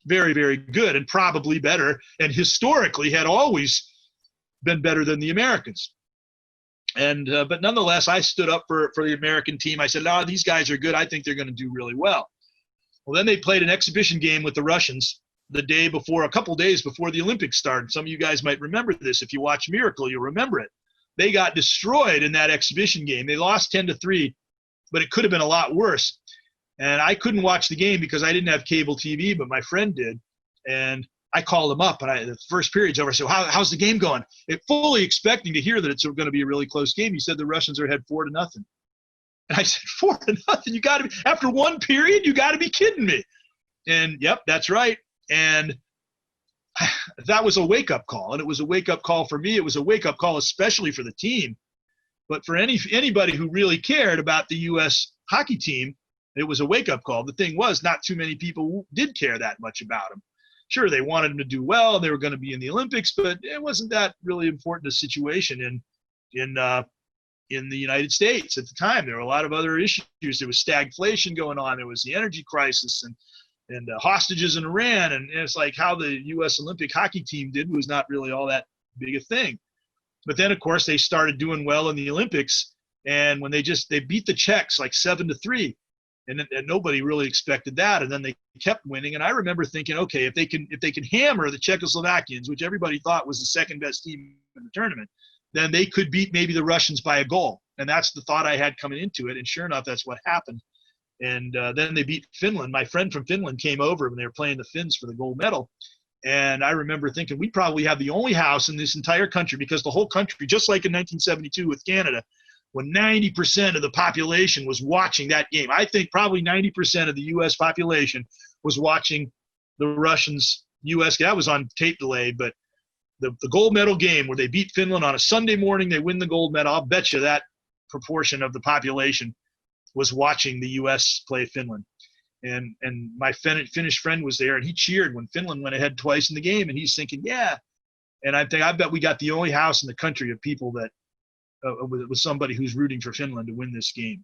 very, very good and probably better, and historically had always been better than the Americans. And but nonetheless, I stood up for the American team. I said, no, these guys are good. I think they're going to do really well. Well, then they played an exhibition game with the Russians a couple days before the Olympics started. Some of you guys might remember this. If you watch Miracle, you'll remember it. They got destroyed in that exhibition game. They lost 10-3, but it could have been a lot worse. And I couldn't watch the game because I didn't have cable TV, but my friend did. And I called him up, and the first period's over. I said, how's the game going? Fully expecting to hear that it's going to be a really close game. He said the Russians are ahead 4-0. And I said, 4-0? You got to be, after one period, you got to be kidding me. And yep, that's right. And that was a wake-up call. And it was a wake-up call for me. It was a wake-up call, especially for the team. But for anybody who really cared about the U.S. hockey team, it was a wake-up call. The thing was, not too many people did care that much about them. Sure, they wanted them to do well. They were going to be in the Olympics, but it wasn't that really important a situation in the United States at the time. There were a lot of other issues. There was stagflation going on. There was the energy crisis and hostages in Iran. And it's like how the U.S. Olympic hockey team did was not really all that big a thing. But then, of course, they started doing well in the Olympics. And when they beat the Czechs like 7-3, and nobody really expected that. And then they kept winning. And I remember thinking, okay, if they can hammer the Czechoslovakians, which everybody thought was the second best team in the tournament, then they could beat maybe the Russians by a goal. And that's the thought I had coming into it. And sure enough, that's what happened. And then they beat Finland. My friend from Finland came over when they were playing the Finns for the gold medal. And I remember thinking, we probably have the only house in this entire country, because the whole country, just like in 1972 with Canada, when 90% of the population was watching that game. I think probably 90% of the U.S. population was watching the Russians-U.S. That was on tape delay, but the gold medal game where they beat Finland on a Sunday morning, they win the gold medal. I'll bet you that proportion of the population was watching the U.S. play Finland. And my Finnish friend was there, and he cheered when Finland went ahead twice in the game, and he's thinking, yeah. And I bet we got the only house in the country of people that with somebody who's rooting for Finland to win this game.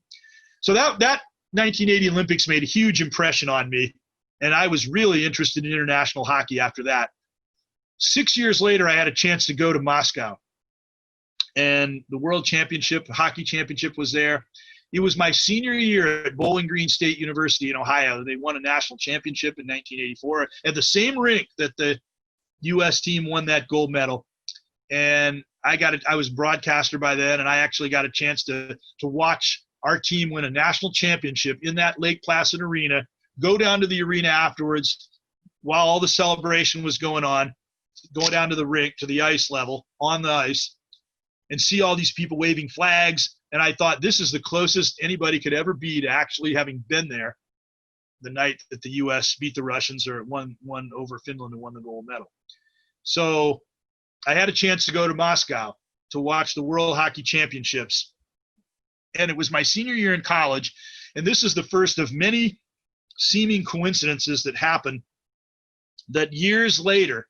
So that 1980 Olympics made a huge impression on me, and I was really interested in international hockey after that. 6 years later, I had a chance to go to Moscow, and the World Championship, Hockey Championship was there. It was my senior year at Bowling Green State University in Ohio. They won a national championship in 1984 at the same rink that the U.S. team won that gold medal. And I was broadcaster by then, and I actually got a chance to watch our team win a national championship in that Lake Placid arena, go down to the arena afterwards while all the celebration was going on, go down to the rink, to the ice level, on the ice, and see all these people waving flags. And I thought, this is the closest anybody could ever be to actually having been there the night that the U.S. beat the Russians or won over Finland and won the gold medal. So I had a chance to go to Moscow to watch the World Hockey Championships. And it was my senior year in college. And this is the first of many seeming coincidences that happened that years later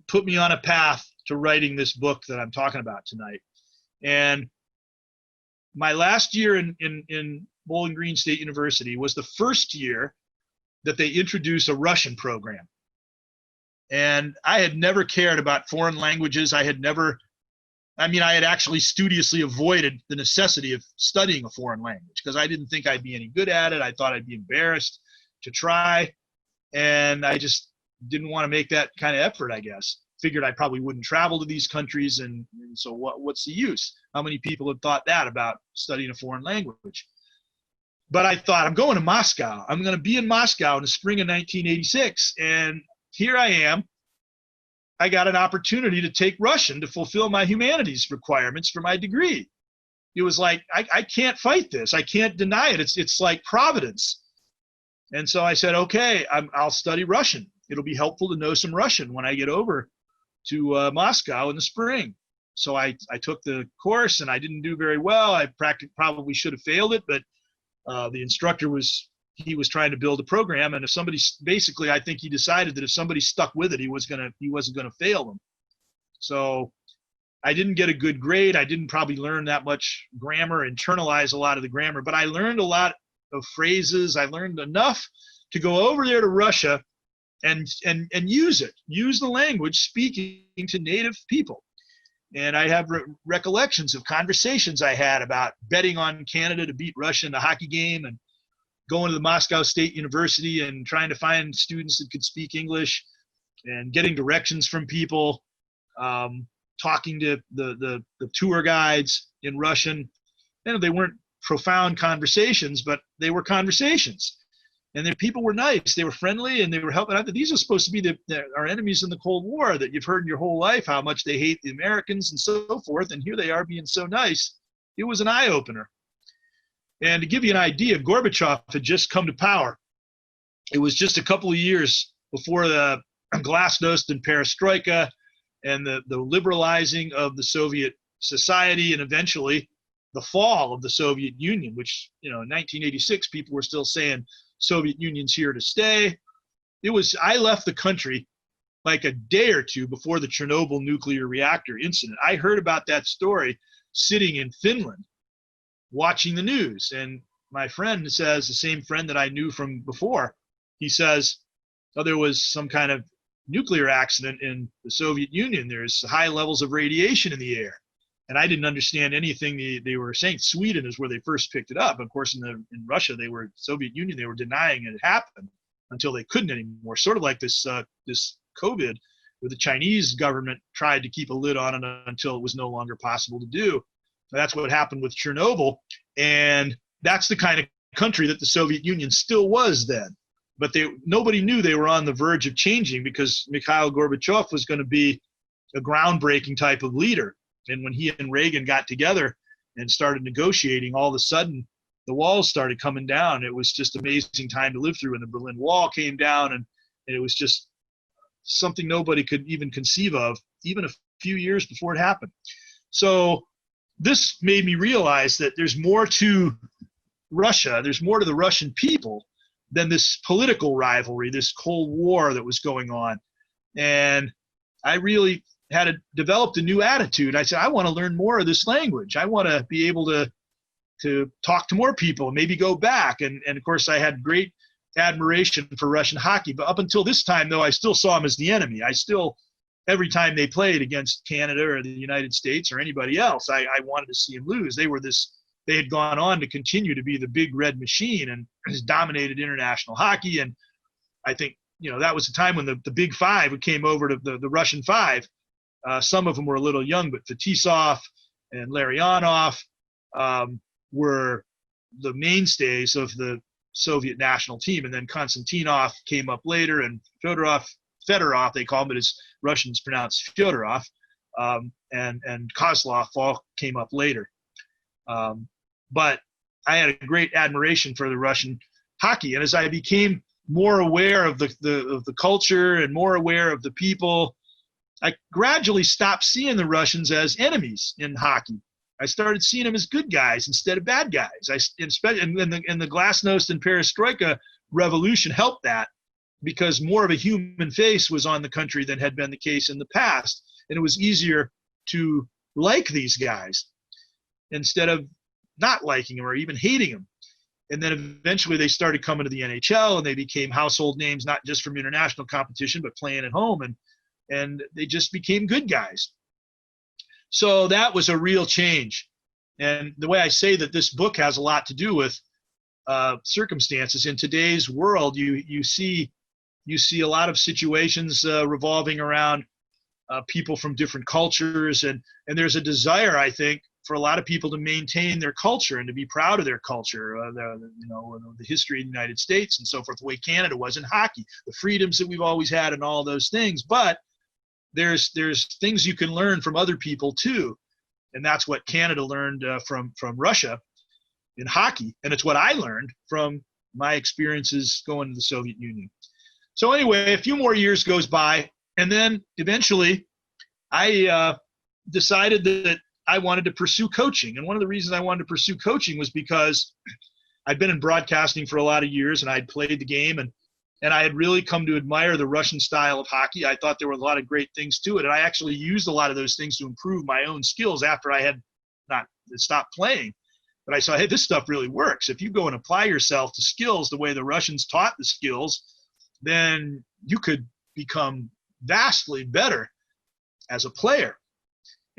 put me on a path to writing this book that I'm talking about tonight. And my last year in Bowling Green State University was the first year that they introduced a Russian program. And I had never cared about foreign languages. I had actually studiously avoided the necessity of studying a foreign language because I didn't think I'd be any good at it. I thought I'd be embarrassed to try. And I just didn't want to make that kind of effort, I guess. Figured I probably wouldn't travel to these countries. And so what's the use? How many people have thought that about studying a foreign language? But I thought, I'm going to Moscow. I'm going to be in Moscow in the spring of 1986. And here I am. I got an opportunity to take Russian to fulfill my humanities requirements for my degree. It was like, I can't fight this. I can't deny it. It's like Providence. And so I said, okay, I'll study Russian. It'll be helpful to know some Russian when I get over to Moscow in the spring. So I took the course and I didn't do very well. I probably should have failed it, but the instructor was trying to build a program, and if somebody, basically, I think he decided that if somebody stuck with it, he wasn't gonna fail them. So I didn't get a good grade. I didn't probably learn that much grammar, internalize a lot of the grammar, but I learned a lot of phrases. I learned enough to go over there to Russia and use the language speaking to native people. And I have recollections of conversations I had about betting on Canada to beat Russia in the hockey game, and going to the Moscow State University and trying to find students that could speak English, and getting directions from people, talking to the tour guides in Russian. And they weren't profound conversations, but they were conversations. And the people were nice. They were friendly, and they were helping out. These are supposed to be our enemies in the Cold War that you've heard in your whole life, how much they hate the Americans and so forth. And here they are being so nice. It was an eye-opener. And to give you an idea, Gorbachev had just come to power. It was just a couple of years before the glasnost and perestroika and the liberalizing of the Soviet society, and eventually the fall of the Soviet Union, which, in 1986, people were still saying Soviet Union's here to stay. I left the country like a day or two before the Chernobyl nuclear reactor incident. I heard about that story sitting in Finland, watching the news. And my friend says, the same friend that I knew from before, he says, there was some kind of nuclear accident in the Soviet Union. There's high levels of radiation in the air. And I didn't understand anything they were saying. Sweden is where they first picked it up. Of course, in Russia, Soviet Union, they were denying it happened until they couldn't anymore. Sort of like this COVID, where the Chinese government tried to keep a lid on it until it was no longer possible to do. That's what happened with Chernobyl. And that's the kind of country that the Soviet Union still was then. But nobody knew they were on the verge of changing, because Mikhail Gorbachev was going to be a groundbreaking type of leader. And when he and Reagan got together and started negotiating, all of a sudden the walls started coming down. It was just an amazing time to live through. And the Berlin Wall came down, and it was just something nobody could even conceive of, even a few years before it happened. So this made me realize that there's more to Russia, there's more to the Russian people than this political rivalry, this Cold War that was going on. And I really developed a new attitude. I said, I want to learn more of this language. I want to be able to talk to more people and maybe go back. And of course, I had great admiration for Russian hockey. But up until this time, though, I still saw them as the enemy. Every time they played against Canada or the United States or anybody else, I wanted to see them lose. They had gone on to continue to be the big red machine and has dominated international hockey. And I think, that was the time when the big five came over to the Russian five. Some of them were a little young, but Fetisov and Larionov were the mainstays of the Soviet national team. And then Konstantinov came up later, and Fedorov, they call him, but his Russian's pronounced Fyodorov, and Kozlov all came up later. But I had a great admiration for the Russian hockey. And as I became more aware of the culture and more aware of the people, I gradually stopped seeing the Russians as enemies in hockey. I started seeing them as good guys instead of bad guys. And the glasnost and perestroika revolution helped that, because more of a human face was on the country than had been the case in the past. And it was easier to like these guys instead of not liking them or even hating them. And then eventually they started coming to the NHL, and they became household names, not just from international competition, but playing at home. And they just became good guys. So that was a real change. And the way I say that this book has a lot to do with circumstances in today's world, you see a lot of situations revolving around people from different cultures, and there's a desire, I think, for a lot of people to maintain their culture and to be proud of their culture, the history of the United States and so forth, the way Canada was in hockey, the freedoms that we've always had, and all those things. But there's things you can learn from other people too, and that's what Canada learned from Russia in hockey, and it's what I learned from my experiences going to the Soviet Union. So anyway, a few more years goes by, and then eventually I decided that I wanted to pursue coaching. And one of the reasons I wanted to pursue coaching was because I'd been in broadcasting for a lot of years, and I'd played the game, and I had really come to admire the Russian style of hockey. I thought there were a lot of great things to it, and I actually used a lot of those things to improve my own skills after I had not stopped playing. But I saw, hey, this stuff really works. If you go and apply yourself to skills the way the Russians taught the skills, then you could become vastly better as a player.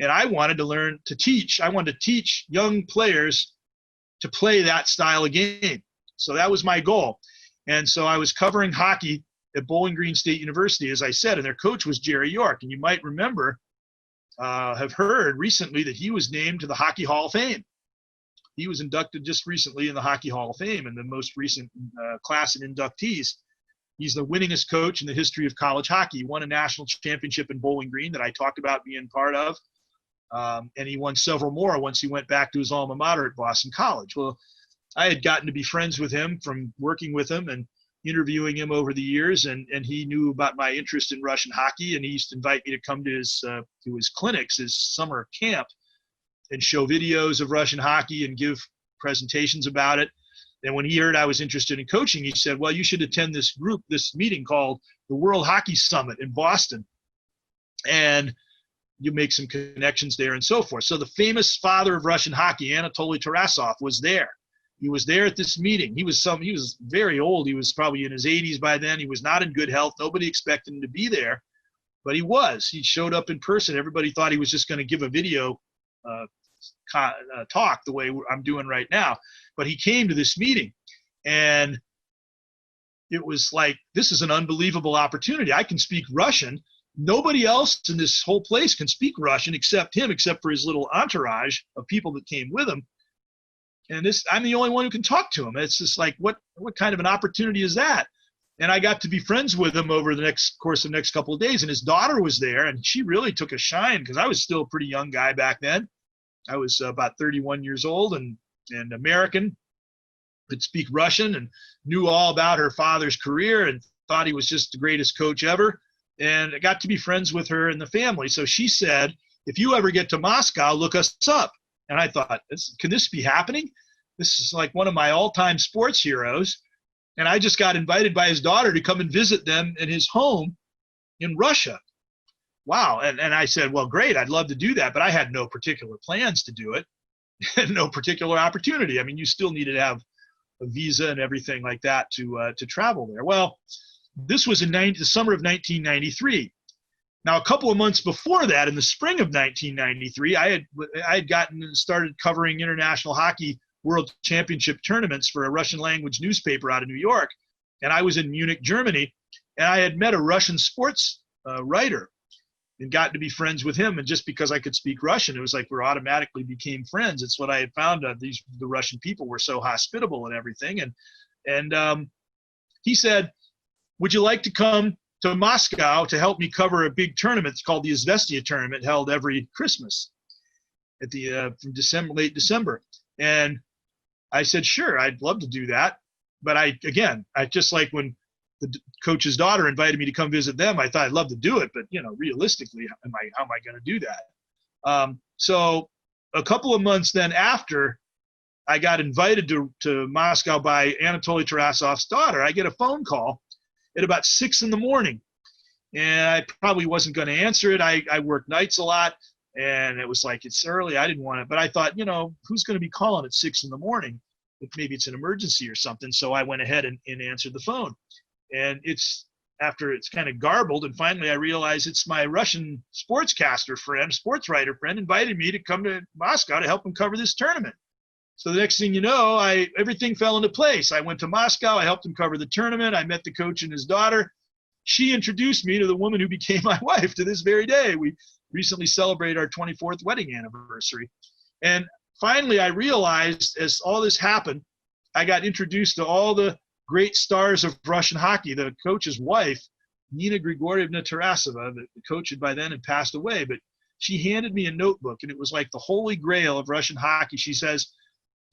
And I wanted to learn to teach. I wanted to teach young players to play that style of game. So that was my goal. And so I was covering hockey at Bowling Green State University, as I said, and their coach was Jerry York. And you might remember, have heard recently that he was named to the Hockey Hall of Fame. He was inducted just recently in the Hockey Hall of Fame in the most recent class of inductees. He's the winningest coach in the history of college hockey. He won a national championship in Bowling Green that I talked about being part of. And he won several more once he went back to his alma mater at Boston College. Well, I had gotten to be friends with him from working with him and interviewing him over the years, and he knew about my interest in Russian hockey, and he used to invite me to come to his clinics, his summer camp, and show videos of Russian hockey and give presentations about it. And when he heard I was interested in coaching, he said, well, you should attend this meeting called the World Hockey Summit in Boston, and you make some connections there and so forth. So the famous father of Russian hockey, Anatoly Tarasoff, was there. He was there at this meeting. He was very old. He was probably in his 80s by then. He was not in good health. Nobody expected him to be there, but he was. He showed up in person. Everybody thought he was just going to give a video talk the way I'm doing right now. But he came to this meeting, and it was like, this is an unbelievable opportunity. I can speak Russian. Nobody else in this whole place can speak Russian except him, except for his little entourage of people that came with him. And I'm the only one who can talk to him. It's just like, what kind of an opportunity is that? And I got to be friends with him over the next couple of days. And his daughter was there, and she really took a shine because I was still a pretty young guy back then. I was about 31 years old and American, could speak Russian and knew all about her father's career and thought he was just the greatest coach ever. And I got to be friends with her and the family. So she said, if you ever get to Moscow, look us up. And I thought, can this be happening? This is like one of my all-time sports heroes. And I just got invited by his daughter to come and visit them in his home in Russia. Wow. And I said, well, great, I'd love to do that. But I had no particular plans to do it and no particular opportunity. I mean, you still needed to have a visa and everything like that to travel there. Well, this was in the summer of 1993. Now, a couple of months before that, in the spring of 1993, I had started covering international hockey world championship tournaments for a Russian language newspaper out of New York. And I was in Munich, Germany, and I had met a Russian sports writer and gotten to be friends with him. And just because I could speak Russian, it was like we automatically became friends. It's what I had found. The Russian people were so hospitable and everything. And he said, would you like to come to Moscow to help me cover a big tournament? It's called the Izvestia tournament, held every Christmas at from late December. And I said, sure, I'd love to do that. But I just like when the coach's daughter invited me to come visit them, I thought I'd love to do it, but realistically, how am I going to do that? So a couple of months then after I got invited to Moscow by Anatoly Tarasoff's daughter, I get a phone call at about 6 in the morning. And I probably wasn't going to answer it. I work nights a lot, and it was like, it's early. I didn't want it. But I thought, who's going to be calling at 6 in the morning? Maybe it's an emergency or something. So I went ahead and answered the phone. And after it's kind of garbled, and finally I realized it's my Russian sportscaster friend, sports writer friend, invited me to come to Moscow to help him cover this tournament. So the next thing you know, everything fell into place. I went to Moscow. I helped him cover the tournament. I met the coach and his daughter. She introduced me to the woman who became my wife to this very day. We recently celebrated our 24th wedding anniversary. And finally, I realized as all this happened, I got introduced to all the great stars of Russian hockey. The coach's wife, Nina Grigorievna Tarasova, the coach by then had passed away, but she handed me a notebook, and it was like the holy grail of Russian hockey. She says,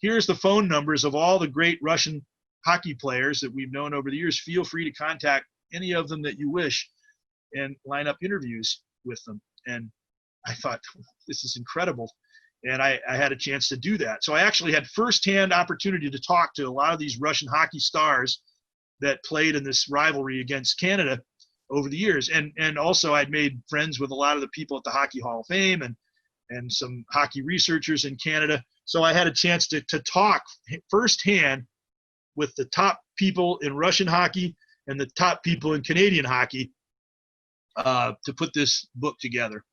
here's the phone numbers of all the great Russian hockey players that we've known over the years. Feel free to contact any of them that you wish and line up interviews with them. And I thought, this is incredible. And I had a chance to do that. So I actually had firsthand opportunity to talk to a lot of these Russian hockey stars that played in this rivalry against Canada over the years. And also I'd made friends with a lot of the people at the Hockey Hall of Fame and some hockey researchers in Canada. So I had a chance to talk firsthand with the top people in Russian hockey and the top people in Canadian hockey to put this book together.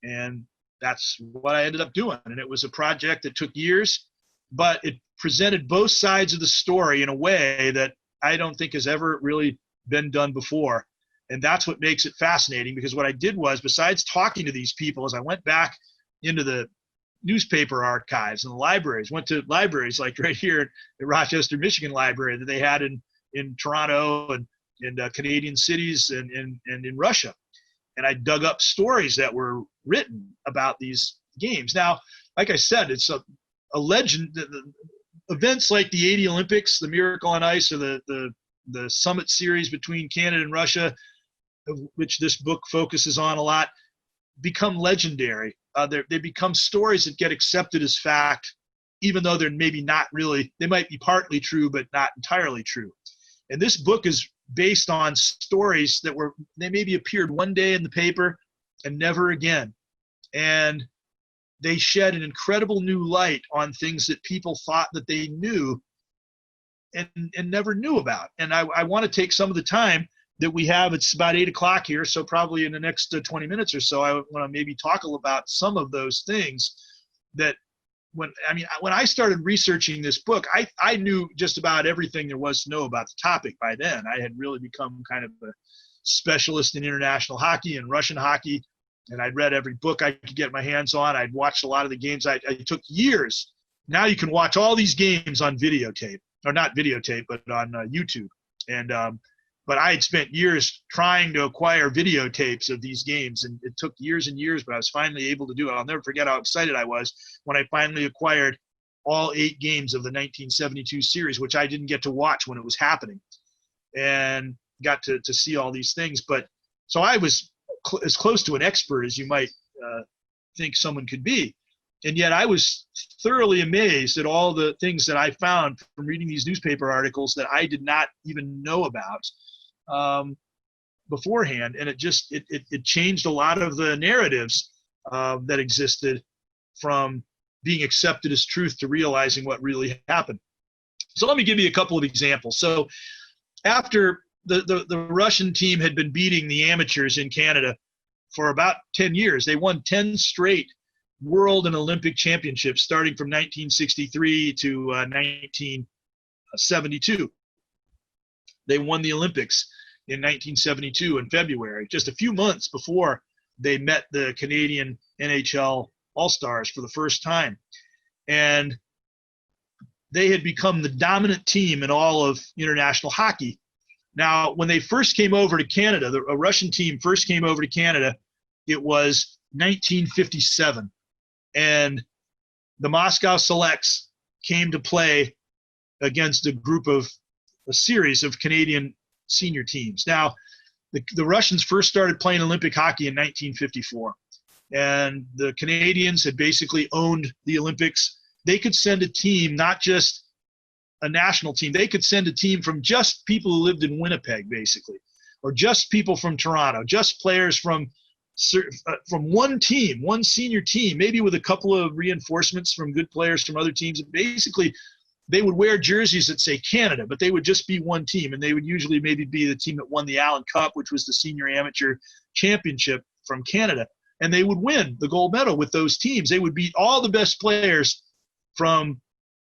And that's what I ended up doing. And it was a project that took years, but it presented both sides of the story in a way that I don't think has ever really been done before. And that's what makes it fascinating, because what I did was, besides talking to these people, as I went back into the newspaper archives and the libraries, went to libraries like right here at Rochester, Michigan library that they had in Toronto and in Canadian cities and in Russia. And I dug up stories that were written about these games. Now, like I said, it's a legend. Events like the 80 Olympics, the Miracle on Ice, or the Summit Series between Canada and Russia, which this book focuses on a lot, become legendary. They become stories that get accepted as fact, even though they're maybe not really, they might be partly true, but not entirely true. And this book is based on stories they maybe appeared one day in the paper and never again. And they shed an incredible new light on things that people thought that they knew and never knew about. And I want to take some of the time that we have. It's about 8 o'clock here, so probably in the next 20 minutes or so, I want to maybe talk a little about some of those things that when I started researching this book, I knew just about everything there was to know about the topic by then. I had really become kind of a specialist in international hockey and Russian hockey, and I'd read every book I could get my hands on. I'd watched a lot of the games. I took years. Now you can watch all these games on videotape, or not videotape, but on YouTube. And but I had spent years trying to acquire videotapes of these games, and it took years and years, but I was finally able to do it. I'll never forget how excited I was when I finally acquired all 8 games of the 1972 series, which I didn't get to watch when it was happening, and got to see all these things. But so I was as close to an expert as you might think someone could be. And yet I was thoroughly amazed at all the things that I found from reading these newspaper articles that I did not even know about beforehand. And it changed a lot of the narratives that existed from being accepted as truth to realizing what really happened. So let me give you a couple of examples. So after the Russian team had been beating the amateurs in Canada for about 10 years, they won 10 straight world and Olympic championships starting from 1963 to 1972. They won the Olympics in 1972 in February, just a few months before they met the Canadian NHL All-Stars for the first time. And they had become the dominant team in all of international hockey. Now, when they first came over to Canada, a Russian team first came over to Canada, it was 1957. And the Moscow Selects came to play against a series of Canadian senior teams. Now, the Russians first started playing Olympic hockey in 1954. and the Canadians had basically owned the Olympics. They could send a team, not just a national team. They could send a team from just people who lived in Winnipeg, basically, or just people from Toronto, just players from one team, one senior team, maybe with a couple of reinforcements from good players from other teams. Basically, they would wear jerseys that say Canada, but they would just be one team, and they would usually maybe be the team that won the Allen Cup, which was the senior amateur championship from Canada, and they would win the gold medal with those teams. They would beat all the best players from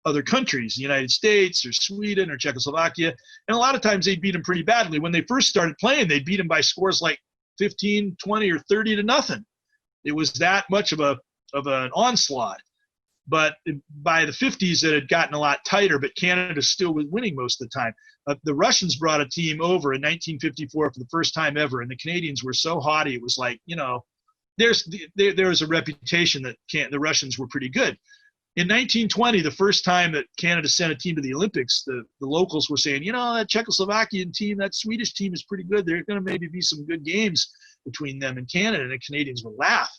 other countries, the United States or Sweden or Czechoslovakia, and a lot of times they beat them pretty badly. When they first started playing, they beat them by scores like 15, 20, or 30 to nothing. It was that much of an onslaught. But by the 50s, it had gotten a lot tighter, but Canada still was winning most of the time. The Russians brought a team over in 1954 for the first time ever, and the Canadians were so haughty. It was like, there's a reputation that the Russians were pretty good. In 1920, the first time that Canada sent a team to the Olympics, the locals were saying, that Czechoslovakian team, that Swedish team is pretty good. There are going to maybe be some good games between them and Canada, and the Canadians would laugh.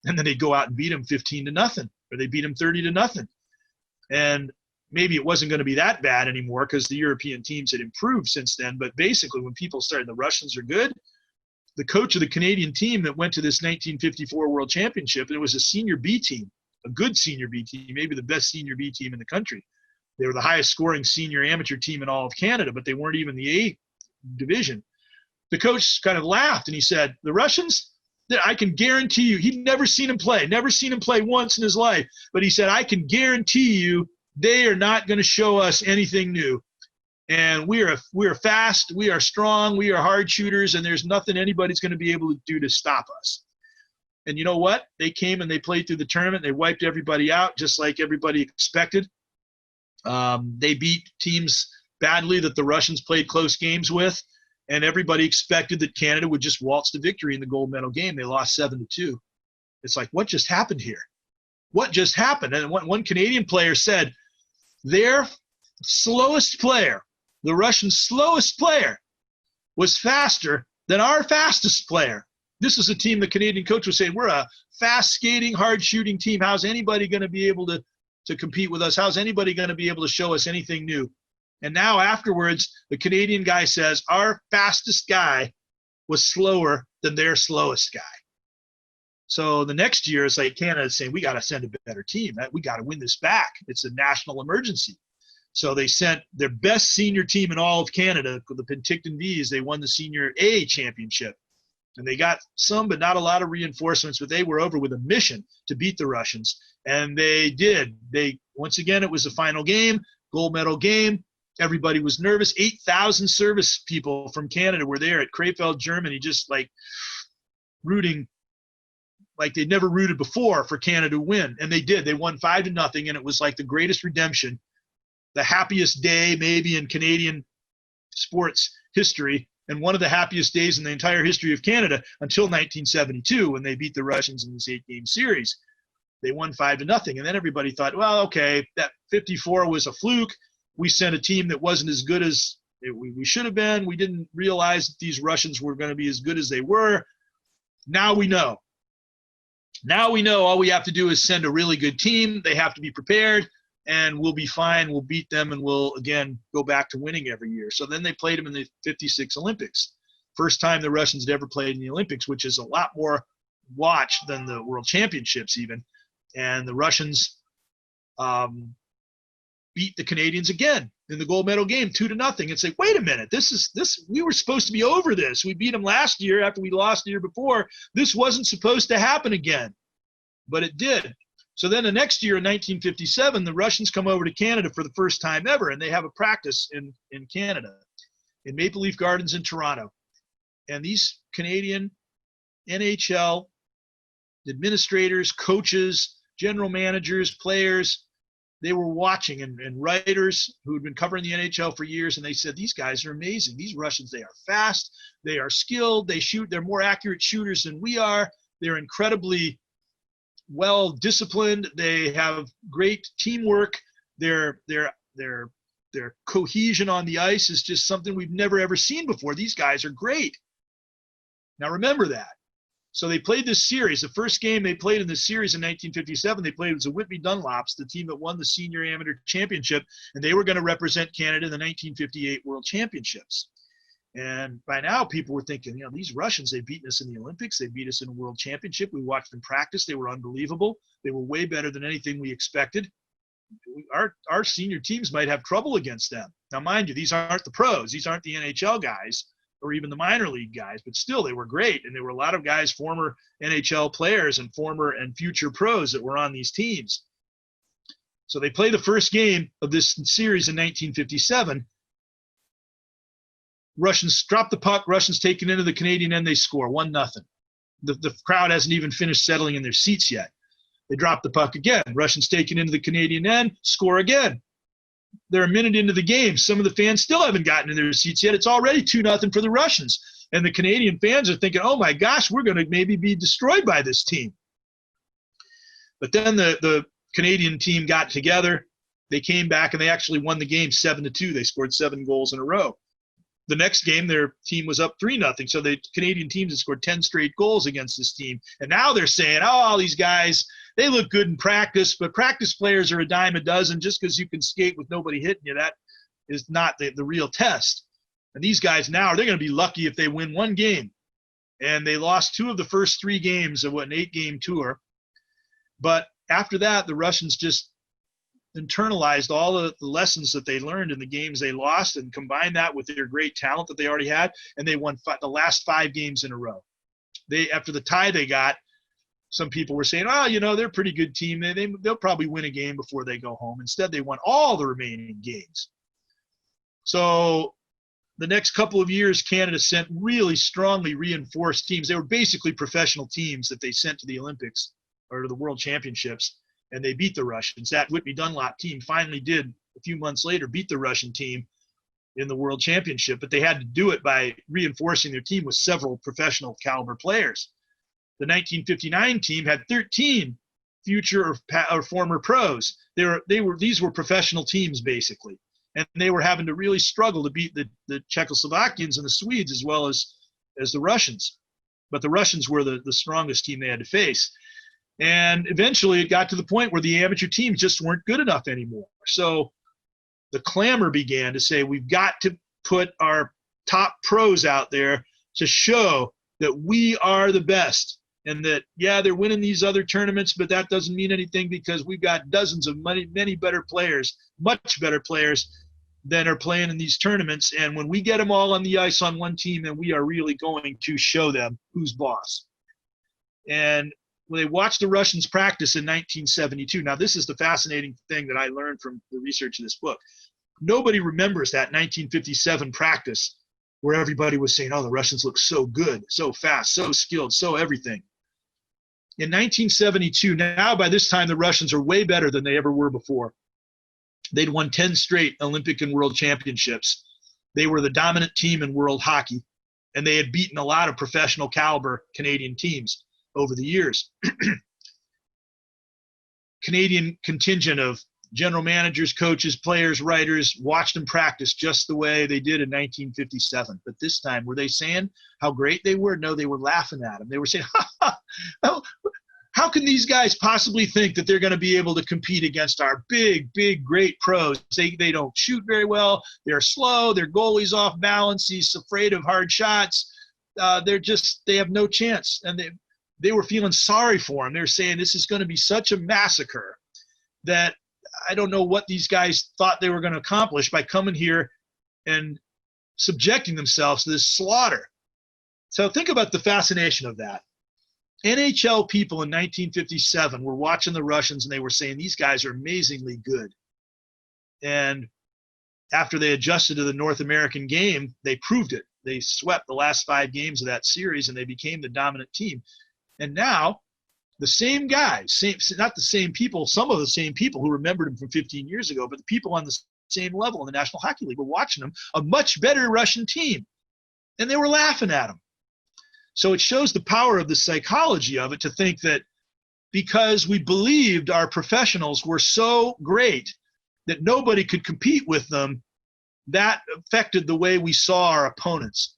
And then they'd go out and beat them 15 to nothing, or they beat them 30 to nothing. And maybe it wasn't going to be that bad anymore because the European teams had improved since then. But basically, when people started, the Russians are good. The coach of the Canadian team that went to this 1954 World Championship, it was a senior B team, a good senior B team, maybe the best senior B team in the country. They were the highest scoring senior amateur team in all of Canada, but they weren't even the A division. The coach kind of laughed and he said, the Russians, I can guarantee you, he'd never seen him play once in his life, but he said, I can guarantee you they are not going to show us anything new. And we are fast, we are strong, we are hard shooters, and there's nothing anybody's going to be able to do to stop us. And you know what? They came and they played through the tournament. They wiped everybody out just like everybody expected. They beat teams badly that the Russians played close games with. And everybody expected that Canada would just waltz to victory in the gold medal game. They lost 7-2. It's like, what just happened here? What just happened? And one Canadian player said, their slowest player, the Russian slowest player, was faster than our fastest player. This is a team the Canadian coach was saying, we're a fast skating, hard shooting team. How's anybody going to be able to compete with us? How's anybody going to be able to show us anything new? And now afterwards, the Canadian guy says, our fastest guy was slower than their slowest guy. So the next year, it's like Canada's saying, we got to send a better team. We got to win this back. It's a national emergency. So they sent their best senior team in all of Canada, the Penticton Vees. They won the Senior A championship. And they got some, but not a lot of reinforcements, but they were over with a mission to beat the Russians. And they did. Once again, it was the final game, gold medal game. Everybody was nervous. 8,000 service people from Canada were there at Krefeld, Germany, just like rooting like they'd never rooted before for Canada to win. And they did. They won 5-0, and it was like the greatest redemption, the happiest day maybe in Canadian sports history, and one of the happiest days in the entire history of Canada until 1972 when they beat the Russians in this 8-game series. They won 5-0, and then everybody thought, well, okay, that 54 was a fluke. We sent a team that wasn't as good as we should have been. We didn't realize that these Russians were going to be as good as they were. Now we know. Now we know all we have to do is send a really good team. They have to be prepared, and we'll be fine. We'll beat them, and we'll, again, go back to winning every year. So then they played them in the 56 Olympics. First time the Russians had ever played in the Olympics, which is a lot more watched than the World Championships even. And the Russians beat the Canadians again in the gold medal game 2-0. It's like, wait a minute, we were supposed to be over this. We beat them last year after we lost the year before. This wasn't supposed to happen again, but it did. So then the next year in 1957, the Russians come over to Canada for the first time ever, and they have a practice in Canada, in Maple Leaf Gardens in Toronto. And these Canadian NHL administrators, coaches, general managers, players, they were watching, and writers who had been covering the NHL for years, and they said, these guys are amazing. These Russians, they are fast, they are skilled, they're more accurate shooters than we are. They're incredibly well disciplined. They have great teamwork. Their cohesion on the ice is just something we've never ever seen before. These guys are great. Now remember that. So they played this series. The first game they played in this series in 1957, they played was the Whitby Dunlops, the team that won the senior amateur championship, and they were going to represent Canada in the 1958 World Championships. And by now, people were thinking, these Russians, they've beaten us in the Olympics. They beat us in a world championship. We watched them practice. They were unbelievable. They were way better than anything we expected. Our senior teams might have trouble against them. Now, mind you, these aren't the pros. These aren't the NHL guys or even the minor league guys, but still they were great. And there were a lot of guys, former NHL players and former and future pros that were on these teams. So they play the first game of this series in 1957. Russians drop the puck. Russians take it into the Canadian end. They score 1-0. The crowd hasn't even finished settling in their seats yet. They drop the puck again. Russians take it into the Canadian end, score again. They're a minute into the game. Some of the fans still haven't gotten in their seats yet. It's already 2-0 for the Russians. And the Canadian fans are thinking, oh my gosh, we're going to maybe be destroyed by this team. But then the Canadian team got together. They came back and they actually won the game 7-2. They scored 7 goals in a row. The next game, their team was up 3-0. So the Canadian teams had scored 10 straight goals against this team. And now they're saying, oh, these guys, they look good in practice, but practice players are a dime a dozen. Just because you can skate with nobody hitting you, that is not the real test. And these guys now, they're going to be lucky if they win one game. And they lost 2 of the first 3 games of an 8-game tour. But after that, the Russians just internalized all the lessons that they learned in the games they lost and combined that with their great talent that they already had, and they won the last 5 games in a row. After the tie they got, some people were saying, oh, they're a pretty good team. They'll probably win a game before they go home. Instead, they won all the remaining games. So the next couple of years, Canada sent really strongly reinforced teams. They were basically professional teams that they sent to the Olympics or to the World Championships. And they beat the Russians. That Whitby Dunlop team finally did, a few months later, beat the Russian team in the World Championship. But they had to do it by reinforcing their team with several professional caliber players. The 1959 team had 13 future or former pros. These were professional teams, basically. And they were having to really struggle to beat the Czechoslovakians and the Swedes as well as the Russians. But the Russians were the strongest team they had to face. And eventually it got to the point where the amateur teams just weren't good enough anymore. So the clamor began to say, we've got to put our top pros out there to show that we are the best. And that, they're winning these other tournaments, but that doesn't mean anything because we've got dozens of many better players, much better players than are playing in these tournaments. And when we get them all on the ice on one team, then we are really going to show them who's boss. And when they watched the Russians practice in 1972. Now, this is the fascinating thing that I learned from the research of this book. Nobody remembers that 1957 practice where everybody was saying, oh, the Russians look so good, so fast, so skilled, so everything. In 1972, now by this time, the Russians are way better than they ever were before. They'd won 10 straight Olympic and World Championships. They were the dominant team in world hockey, and they had beaten a lot of professional caliber Canadian teams over the years. Canadian contingent of general managers, coaches, players, writers watched them practice just the way they did in 1957. But this time, were they saying how great they were? No, they were laughing at them. They were saying, how can these guys possibly think that they're going to be able to compete against our big, great pros? They don't shoot very well. They're slow. Their goalie's off balance. He's afraid of hard shots. They have no chance. And they were feeling sorry for him. They're saying this is going to be such a massacre that I don't know what these guys thought they were going to accomplish by coming here and subjecting themselves to this slaughter. So think about the fascination of that. NHL people in 1957 were watching the Russians and they were saying these guys are amazingly good. And after they adjusted to the North American game, they proved it. They swept the last 5 games of that series and they became the dominant team. And now, the same guys, not the same people, some of the same people who remembered him from 15 years ago, but the people on the same level in the National Hockey League were watching him, a much better Russian team. And they were laughing at him. So it shows the power of the psychology of it to think that because we believed our professionals were so great that nobody could compete with them, that affected the way we saw our opponents.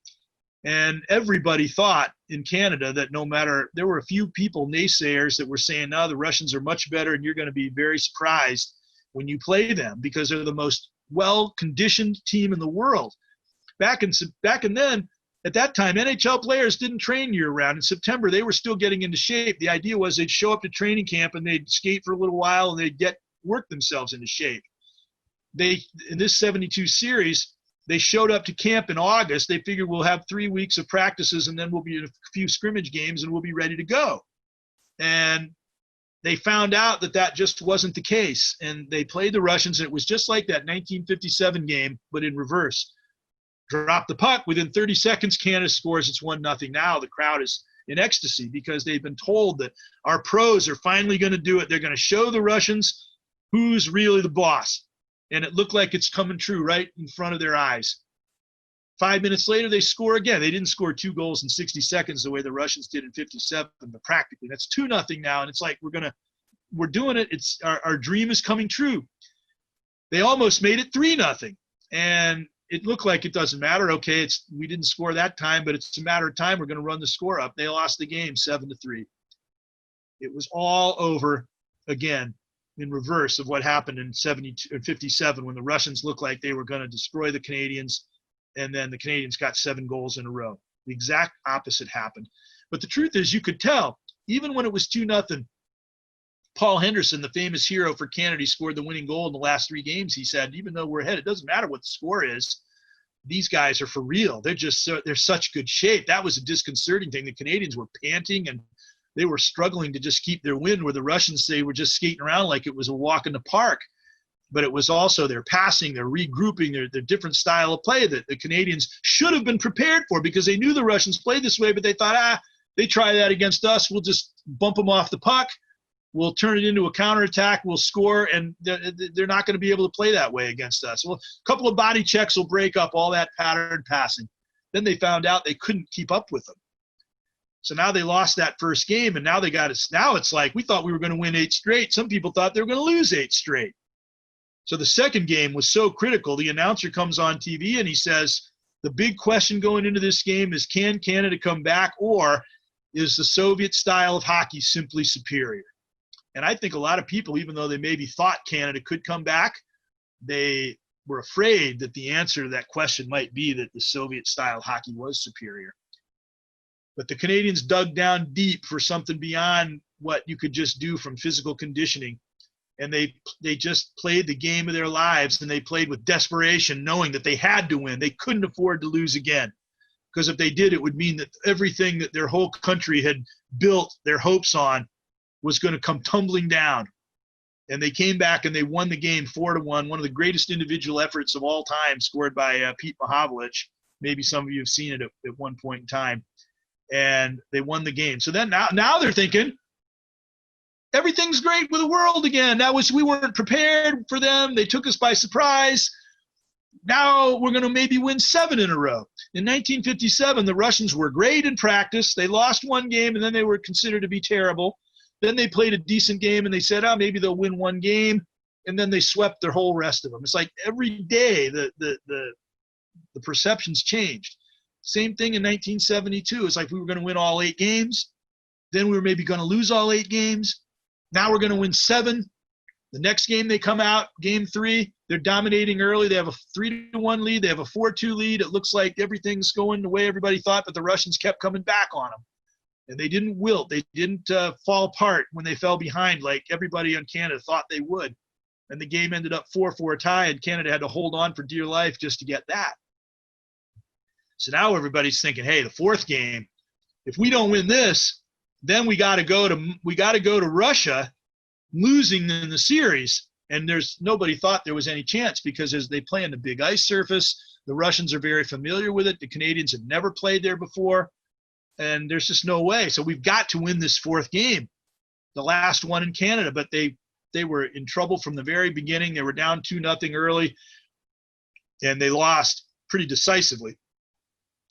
And everybody thought in Canada that no matter, there were a few people, naysayers, that were saying, no, the Russians are much better and you're going to be very surprised when you play them because they're the most well-conditioned team in the world. Back in then, at that time, NHL players didn't train year-round. In September, they were still getting into shape. The idea was they'd show up to training camp and they'd skate for a little while and they'd work themselves into shape. In this 72 series, they showed up to camp in August. They figured we'll have 3 weeks of practices and then we'll be in a few scrimmage games and we'll be ready to go. And they found out that just wasn't the case. And they played the Russians, and it was just like that 1957 game, but in reverse. Drop the puck. Within 30 seconds, Canada scores. It's 1-0. Now the crowd is in ecstasy because they've been told that our pros are finally going to do it. They're going to show the Russians who's really the boss. And it looked like it's coming true right in front of their eyes. 5 minutes later, they score again. They didn't score 2 goals in 60 seconds the way the Russians did in 57, but practically that's 2-0 now. And it's like, we're doing it. It's our dream is coming true. They almost made it 3-0. And it looked like it doesn't matter. Okay, we didn't score that time, but it's a matter of time. We're going to run the score up. They lost the game 7-3. It was all over again in reverse of what happened in 57 when the Russians looked like they were going to destroy the Canadians, and then the Canadians got 7 goals in a row. The exact opposite happened. But the truth is, you could tell, even when it was 2-0, Paul Henderson, the famous hero for Canada, he scored the winning goal in the last 3 games. He said, even though we're ahead, it doesn't matter what the score is. These guys are for real. They're such good shape. That was a disconcerting thing. The Canadians were panting and they were struggling to just keep their wind, where the Russians, they were just skating around like it was a walk in the park. But it was also their passing, their regrouping, their different style of play that the Canadians should have been prepared for, because they knew the Russians played this way, but they thought, they try that against us, we'll just bump them off the puck. We'll turn it into a counterattack. We'll score, and they're not going to be able to play that way against us. Well, a couple of body checks will break up all that pattern passing. Then they found out they couldn't keep up with them. So now they lost that first game, and now they got us. Now it's like we thought we were going to win 8 straight. Some people thought they were going to lose 8 straight. So the second game was so critical. The announcer comes on TV and he says, the big question going into this game is, can Canada come back, or is the Soviet style of hockey simply superior? And I think a lot of people, even though they maybe thought Canada could come back, they were afraid that the answer to that question might be that the Soviet-style hockey was superior. But the Canadians dug down deep for something beyond what you could just do from physical conditioning. And they just played the game of their lives, and they played with desperation, knowing that they had to win. They couldn't afford to lose again, because if they did, it would mean that everything that their whole country had built their hopes on was going to come tumbling down. And they came back and they won the game 4-1, one of the greatest individual efforts of all time, scored by Pete Mahovlich. Maybe some of you have seen it at one point in time. And they won the game. So then now they're thinking, everything's great with the world again. We weren't prepared for them. They took us by surprise. Now we're going to maybe win 7 in a row. In 1957, the Russians were great in practice. They lost 1 game, and then they were considered to be terrible. Then they played a decent game, and they said, maybe they'll win 1 game, and then they swept their whole rest of them. It's like every day the perceptions changed. Same thing in 1972. It's like we were going to win all 8 games. Then we were maybe going to lose all 8 games. Now we're going to win 7. The next game they come out, game 3, they're dominating early. They have a 3-1 lead. They have a 4-2 lead. It looks like everything's going the way everybody thought, but the Russians kept coming back on them. And they didn't wilt. They didn't fall apart when they fell behind like everybody on Canada thought they would. And the game ended up 4-4 tie, and Canada had to hold on for dear life just to get that. So now everybody's thinking, hey, the 4th game, if we don't win this, then we got to go to Russia, losing in the series. And nobody thought there was any chance, because as they play on the big ice surface, the Russians are very familiar with it. The Canadians have never played there before. And there's just no way. So we've got to win this 4th game, the last one in Canada. But they were in trouble from the very beginning. They were down 2-0 early, and they lost pretty decisively.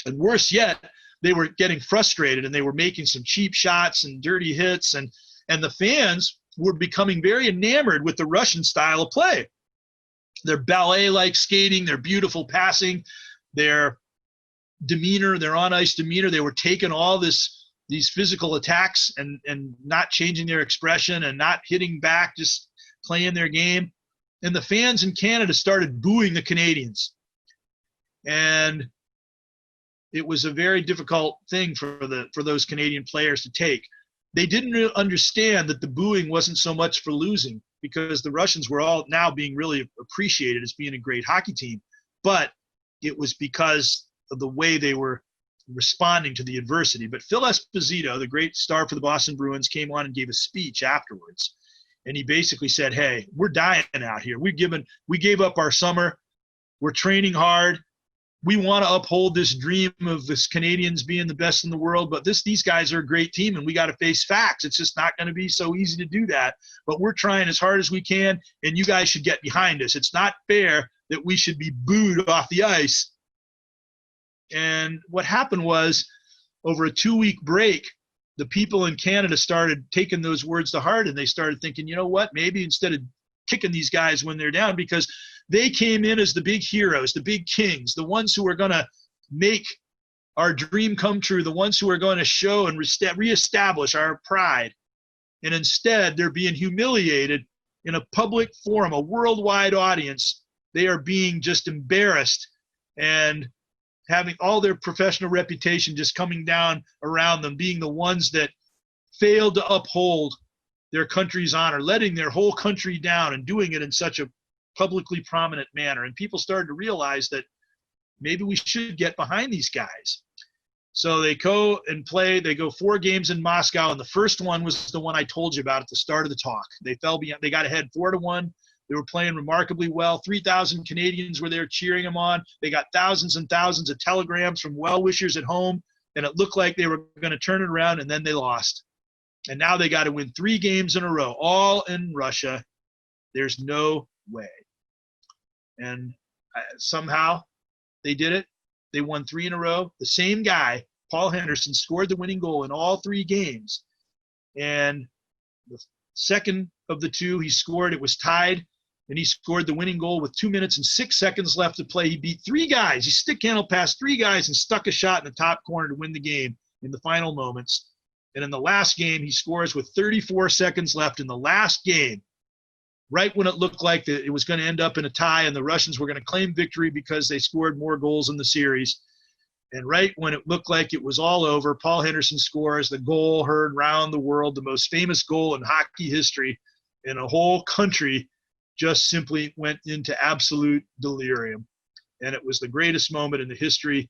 And worse yet, they were getting frustrated, and they were making some cheap shots and dirty hits. And the fans were becoming very enamored with the Russian style of play. Their ballet-like skating, their beautiful passing, their demeanor, their on-ice demeanor. They were taking all these physical attacks and not changing their expression and not hitting back, just playing their game. And the fans in Canada started booing the Canadians. And it was a very difficult thing for those Canadian players to take. They didn't understand that the booing wasn't so much for losing, because the Russians were all now being really appreciated as being a great hockey team. But it was because of the way they were responding to the adversity. But Phil Esposito, the great star for the Boston Bruins, came on and gave a speech afterwards. And he basically said, hey, we're dying out here. We gave up our summer. We're training hard. We want to uphold this dream of this Canadians being the best in the world, but these guys are a great team, and we got to face facts. It's just not going to be so easy to do that. But we're trying as hard as we can, and you guys should get behind us. It's not fair that we should be booed off the ice. And what happened was, over a 2-week break, the people in Canada started taking those words to heart, and they started thinking, you know what, maybe instead of kicking these guys when they're down, because they came in as the big heroes, the big kings, the ones who are going to make our dream come true, the ones who are going to show and reestablish our pride. And instead, they're being humiliated in a public forum, a worldwide audience. They are being just embarrassed and having all their professional reputation just coming down around them, being the ones that failed to uphold their country's honor, letting their whole country down and doing it in such a publicly prominent manner. And people started to realize that maybe we should get behind these guys. So they go and play. They go 4 games in Moscow, and the first one was the one I told you about at the start of the talk. They fell behind. They got ahead 4-1. They were playing remarkably well. 3,000 Canadians were there cheering them on. They got thousands and thousands of telegrams from well-wishers at home, and it looked like they were going to turn it around, and then they lost. And now they got to win 3 games in a row, all in Russia. There's no way. And somehow they did it. They won 3 in a row. The same guy, Paul Henderson, scored the winning goal in all 3 games. And the second of the 2 he scored, it was tied, and he scored the winning goal with 2 minutes and 6 seconds left to play. He beat 3 guys. He stick handle past 3 guys and stuck a shot in the top corner to win the game in the final moments. And in the last game, he scores with 34 seconds left in the last game, right when it looked like it was going to end up in a tie and the Russians were going to claim victory because they scored more goals in the series. And right when it looked like it was all over, Paul Henderson scores the goal heard round the world, the most famous goal in hockey history, and a whole country just simply went into absolute delirium. And it was the greatest moment in the history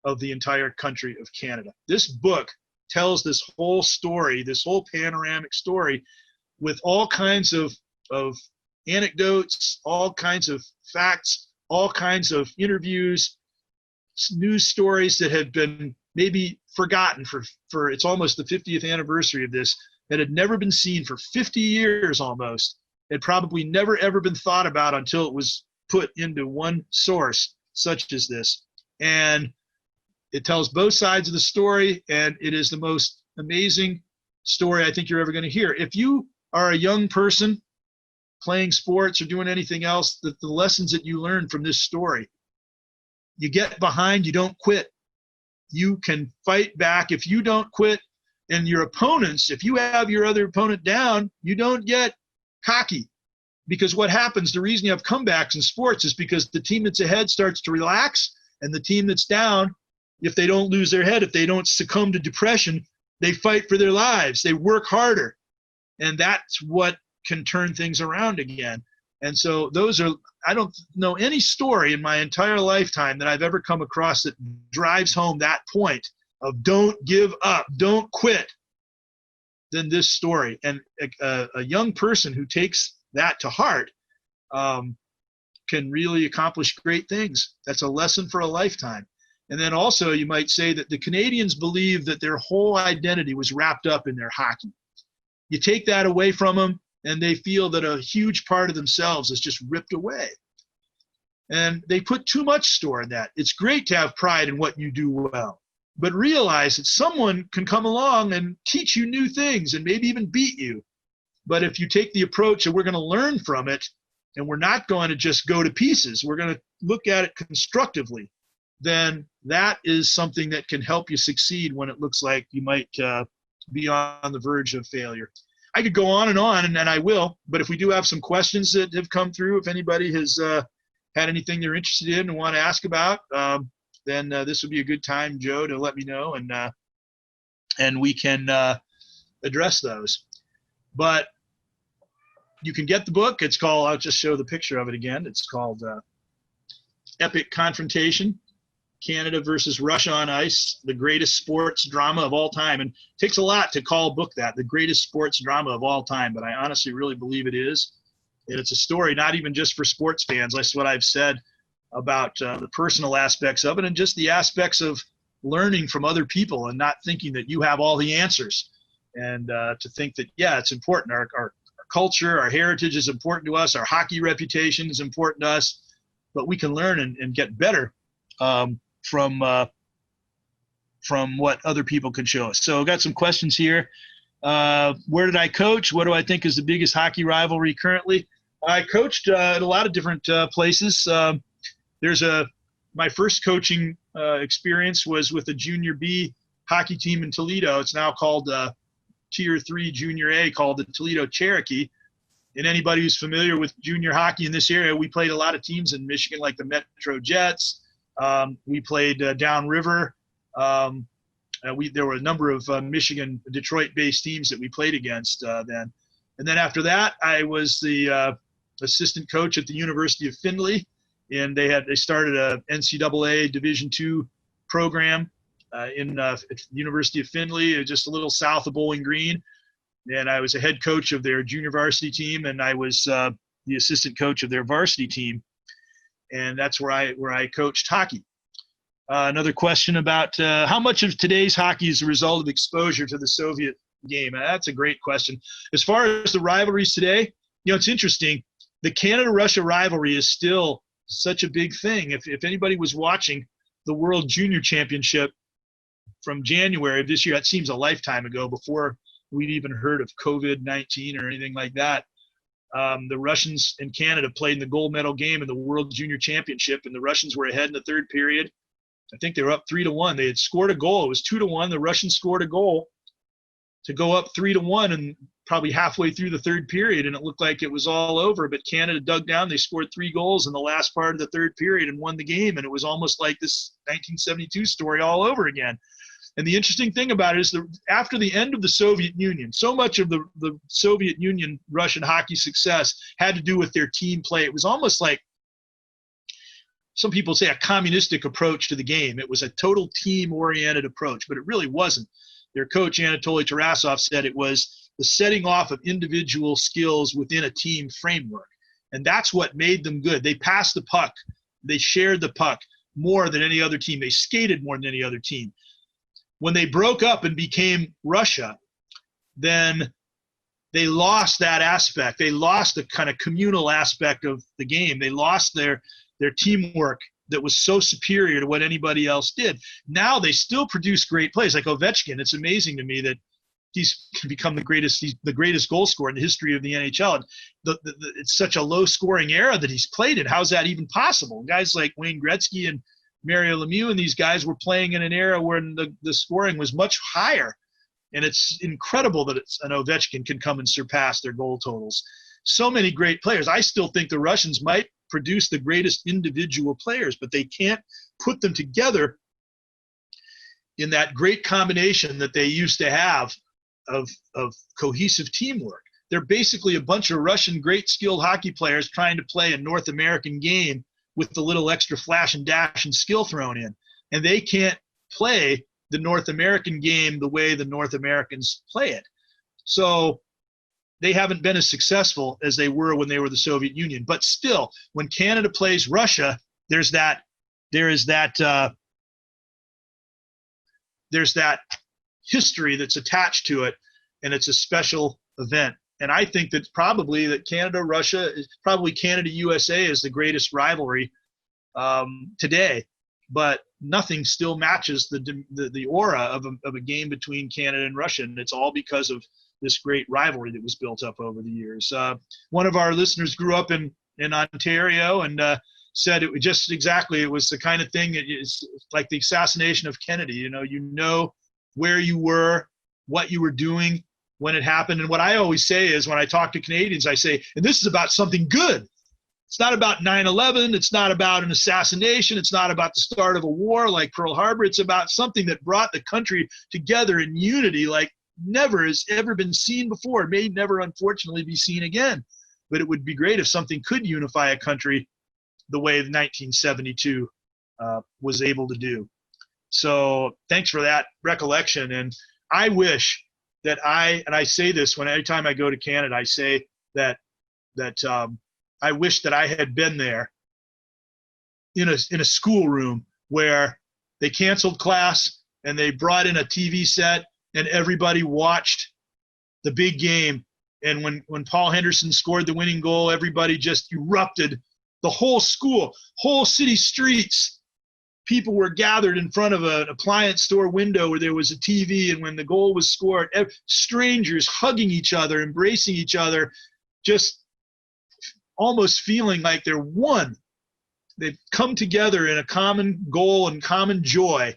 of the entire country of Canada. This book tells this whole story, this whole panoramic story, with all kinds of anecdotes, all kinds of facts, all kinds of interviews, news stories that had been maybe forgotten for it's almost the 50th anniversary of this, that had never been seen for 50 years almost, had probably never ever been thought about until it was put into one source such as this. And it tells both sides of the story, and it is the most amazing story I think you're ever going to hear. If you are a young person playing sports or doing anything else, the lessons that you learn from this story: you get behind, you don't quit. You can fight back. If you don't quit, and your opponents, if you have your other opponent down, you don't get cocky. Because what happens, the reason you have comebacks in sports is because the team that's ahead starts to relax, and the team that's down, if they don't lose their head, if they don't succumb to depression, they fight for their lives. They work harder. And that's what can turn things around again. And so I don't know any story in my entire lifetime that I've ever come across that drives home that point of don't give up, don't quit, than this story. And a young person who takes that to heart can really accomplish great things. That's a lesson for a lifetime. And then also you might say that the Canadians believe that their whole identity was wrapped up in their hockey. You take that away from them, and they feel that a huge part of themselves is just ripped away. And they put too much store in that. It's great to have pride in what you do well, but realize that someone can come along and teach you new things and maybe even beat you. But if you take the approach that we're going to learn from it, and we're not going to just go to pieces, we're going to look at it constructively, then that is something that can help you succeed when it looks like you might be on the verge of failure. I could go on, and I will, but if we do have some questions that have come through, if anybody has had anything they're interested in and want to ask about, then this would be a good time, Joe, to let me know, and we can address those. But you can get the book. It's called, I'll just show the picture of it again. It's called Epic Confrontation, Canada versus Russia on Ice, the greatest sports drama of all time. And it takes a lot to call a book that, the greatest sports drama of all time, but I honestly really believe it is. And it's a story not even just for sports fans. That's what I've said about the personal aspects of it, and just the aspects of learning from other people and not thinking that you have all the answers. And to think that, yeah, it's important. Our culture, our heritage is important to us. Our hockey reputation is important to us. But we can learn and get better from what other people can show us. So I've got some questions here. Where did I coach? What do I think is the biggest hockey rivalry currently? I coached at a lot of different places. My first coaching experience was with a Junior B hockey team in Toledo. It's now called Tier 3 Junior A, called the Toledo Cherokee. And anybody who's familiar with junior hockey in this area, we played a lot of teams in Michigan, like the Metro Jets. We played downriver. There were a number of Michigan, Detroit-based teams that we played against then. And then after that, I was the assistant coach at the University of Findlay, and they started a NCAA Division II program at the University of Findlay, just a little south of Bowling Green. And I was a head coach of their junior varsity team, and I was the assistant coach of their varsity team. And that's where I coached hockey. Another question about how much of today's hockey is a result of exposure to the Soviet game? That's a great question. As far as the rivalries today, it's interesting. The Canada-Russia rivalry is still such a big thing. If anybody was watching the World Junior Championship from January of this year, that seems a lifetime ago, before we'd even heard of COVID-19 or anything like that. The Russians and Canada played in the gold medal game in the World Junior Championship, and the Russians were ahead in the third period. I think they were up 3-1. They had scored a goal. It was 2-1. The Russians scored a goal to go up 3-1, and probably halfway through the third period, and it looked like it was all over. But Canada dug down. They scored 3 goals in the last part of the third period and won the game. And it was almost like this 1972 story all over again. And the interesting thing about it is that after the end of the Soviet Union, so much of the Soviet Union Russian hockey success had to do with their team play. It was almost like, some people say, a communistic approach to the game. It was a total team-oriented approach, but it really wasn't. Their coach, Anatoly Tarasoff, said it was the setting off of individual skills within a team framework. And that's what made them good. They passed the puck. They shared the puck more than any other team. They skated more than any other team. When they broke up and became Russia, then they lost that aspect. They lost the kind of communal aspect of the game. They lost their teamwork that was so superior to what anybody else did. Now they still produce great plays, like Ovechkin. It's amazing to me that he's become the greatest goal scorer in the history of the NHL. It's such a low-scoring era that he's played in. How's that even possible? Guys like Wayne Gretzky and Mario Lemieux and these guys were playing in an era where the scoring was much higher. And it's incredible that an Ovechkin can come and surpass their goal totals. So many great players. I still think the Russians might produce the greatest individual players, but they can't put them together in that great combination that they used to have of cohesive teamwork. They're basically a bunch of Russian great skilled hockey players trying to play a North American game with the little extra flash and dash and skill thrown in. And they can't play the North American game the way the North Americans play it. So they haven't been as successful as they were when they were the Soviet Union. But still, when Canada plays Russia, there's that history that's attached to it, and it's a special event. And I think that Canada-Russia, probably Canada-USA is the greatest rivalry today. But nothing still matches the aura of a game between Canada and Russia, and it's all because of this great rivalry that was built up over the years. One of our listeners grew up in Ontario, and said it was just exactly, it was the kind of thing that is like the assassination of Kennedy. You know where you were, what you were doing when it happened. And what I always say is, when I talk to Canadians, I say, and this is about something good. It's not about 9/11. It's not about an assassination. It's not about the start of a war like Pearl Harbor. It's about something that brought the country together in unity like never has ever been seen before. It may never, unfortunately, be seen again. But it would be great if something could unify a country the way 1972 was able to do. So thanks for that recollection. And I wish that and I say this every time I go to Canada, I say that I wish that I had been there in a schoolroom where they canceled class and they brought in a TV set and everybody watched the big game. And when Paul Henderson scored the winning goal, everybody just erupted. The whole school, whole city streets, people were gathered in front of an appliance store window where there was a TV, and when the goal was scored, strangers hugging each other, embracing each other, just almost feeling like they're one. They've come together in a common goal and common joy.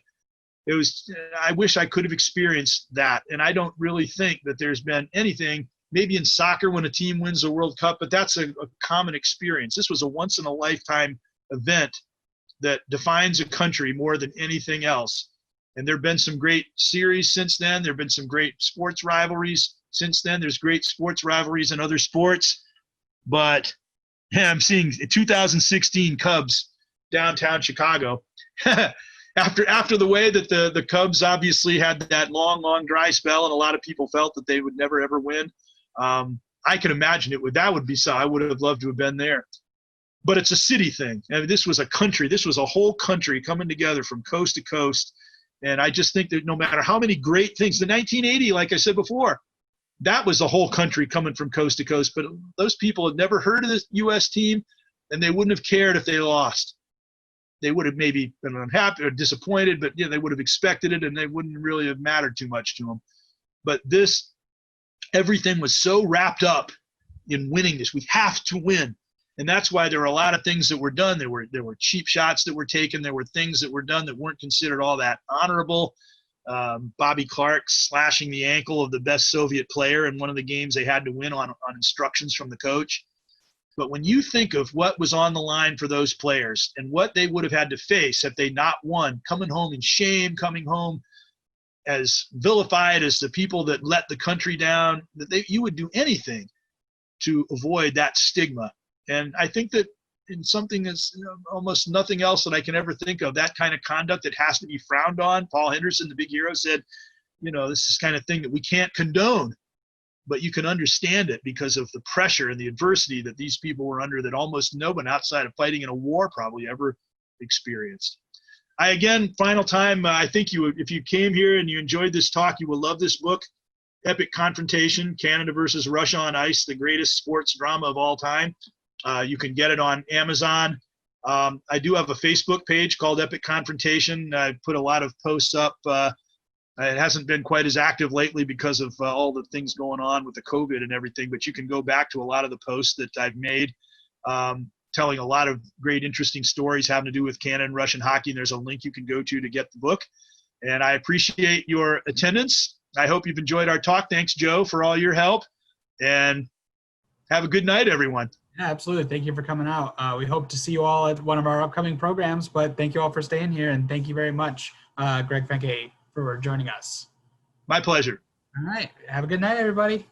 I wish I could have experienced that, and I don't really think that there's been anything, maybe in soccer when a team wins the World Cup, but that's a common experience. This was a once-in-a-lifetime event that defines a country more than anything else. And there have been some great series since then. There have been some great sports rivalries since then. There's great sports rivalries in other sports. But I'm seeing 2016 Cubs downtown Chicago. After the way that the Cubs obviously had that long dry spell, and a lot of people felt that they would never, ever win. I can imagine that would be so. I would have loved to have been there. But it's a city thing. I mean, this was a country. This was a whole country coming together from coast to coast. And I just think that no matter how many great things, the 1980, like I said before, that was a whole country coming from coast to coast. But those people had never heard of this U.S. team, and they wouldn't have cared if they lost. They would have maybe been unhappy or disappointed, but they would have expected it, and they wouldn't really have mattered too much to them. But everything was so wrapped up in winning this. We have to win. And that's why there were a lot of things that were done. There were cheap shots that were taken. There were things that were done that weren't considered all that honorable. Bobby Clark slashing the ankle of the best Soviet player in one of the games they had to win on instructions from the coach. But when you think of what was on the line for those players and what they would have had to face if they not won, coming home in shame, coming home as vilified as the people that let the country down, you would do anything to avoid that stigma. And I think that in something that's almost nothing else that I can ever think of, that kind of conduct that has to be frowned on. Paul Henderson, the big hero, said, this is kind of thing that we can't condone, but you can understand it because of the pressure and the adversity that these people were under that almost no one outside of fighting in a war probably ever experienced. Final time, I think if you came here and you enjoyed this talk, you will love this book, Epic Confrontation, Canada versus Russia on Ice, the greatest sports drama of all time. You can get it on Amazon. I do have a Facebook page called Epic Confrontation. I put a lot of posts up. It hasn't been quite as active lately because of all the things going on with the COVID and everything, but you can go back to a lot of the posts that I've made, telling a lot of great, interesting stories having to do with Canada and Russian hockey. And there's a link you can go to get the book. And I appreciate your attendance. I hope you've enjoyed our talk. Thanks, Joe, for all your help. And have a good night, everyone. Yeah, absolutely. Thank you for coming out. We hope to see you all at one of our upcoming programs, but thank you all for staying here. And thank you very much, Greg Franke, for joining us. My pleasure. All right. Have a good night, everybody.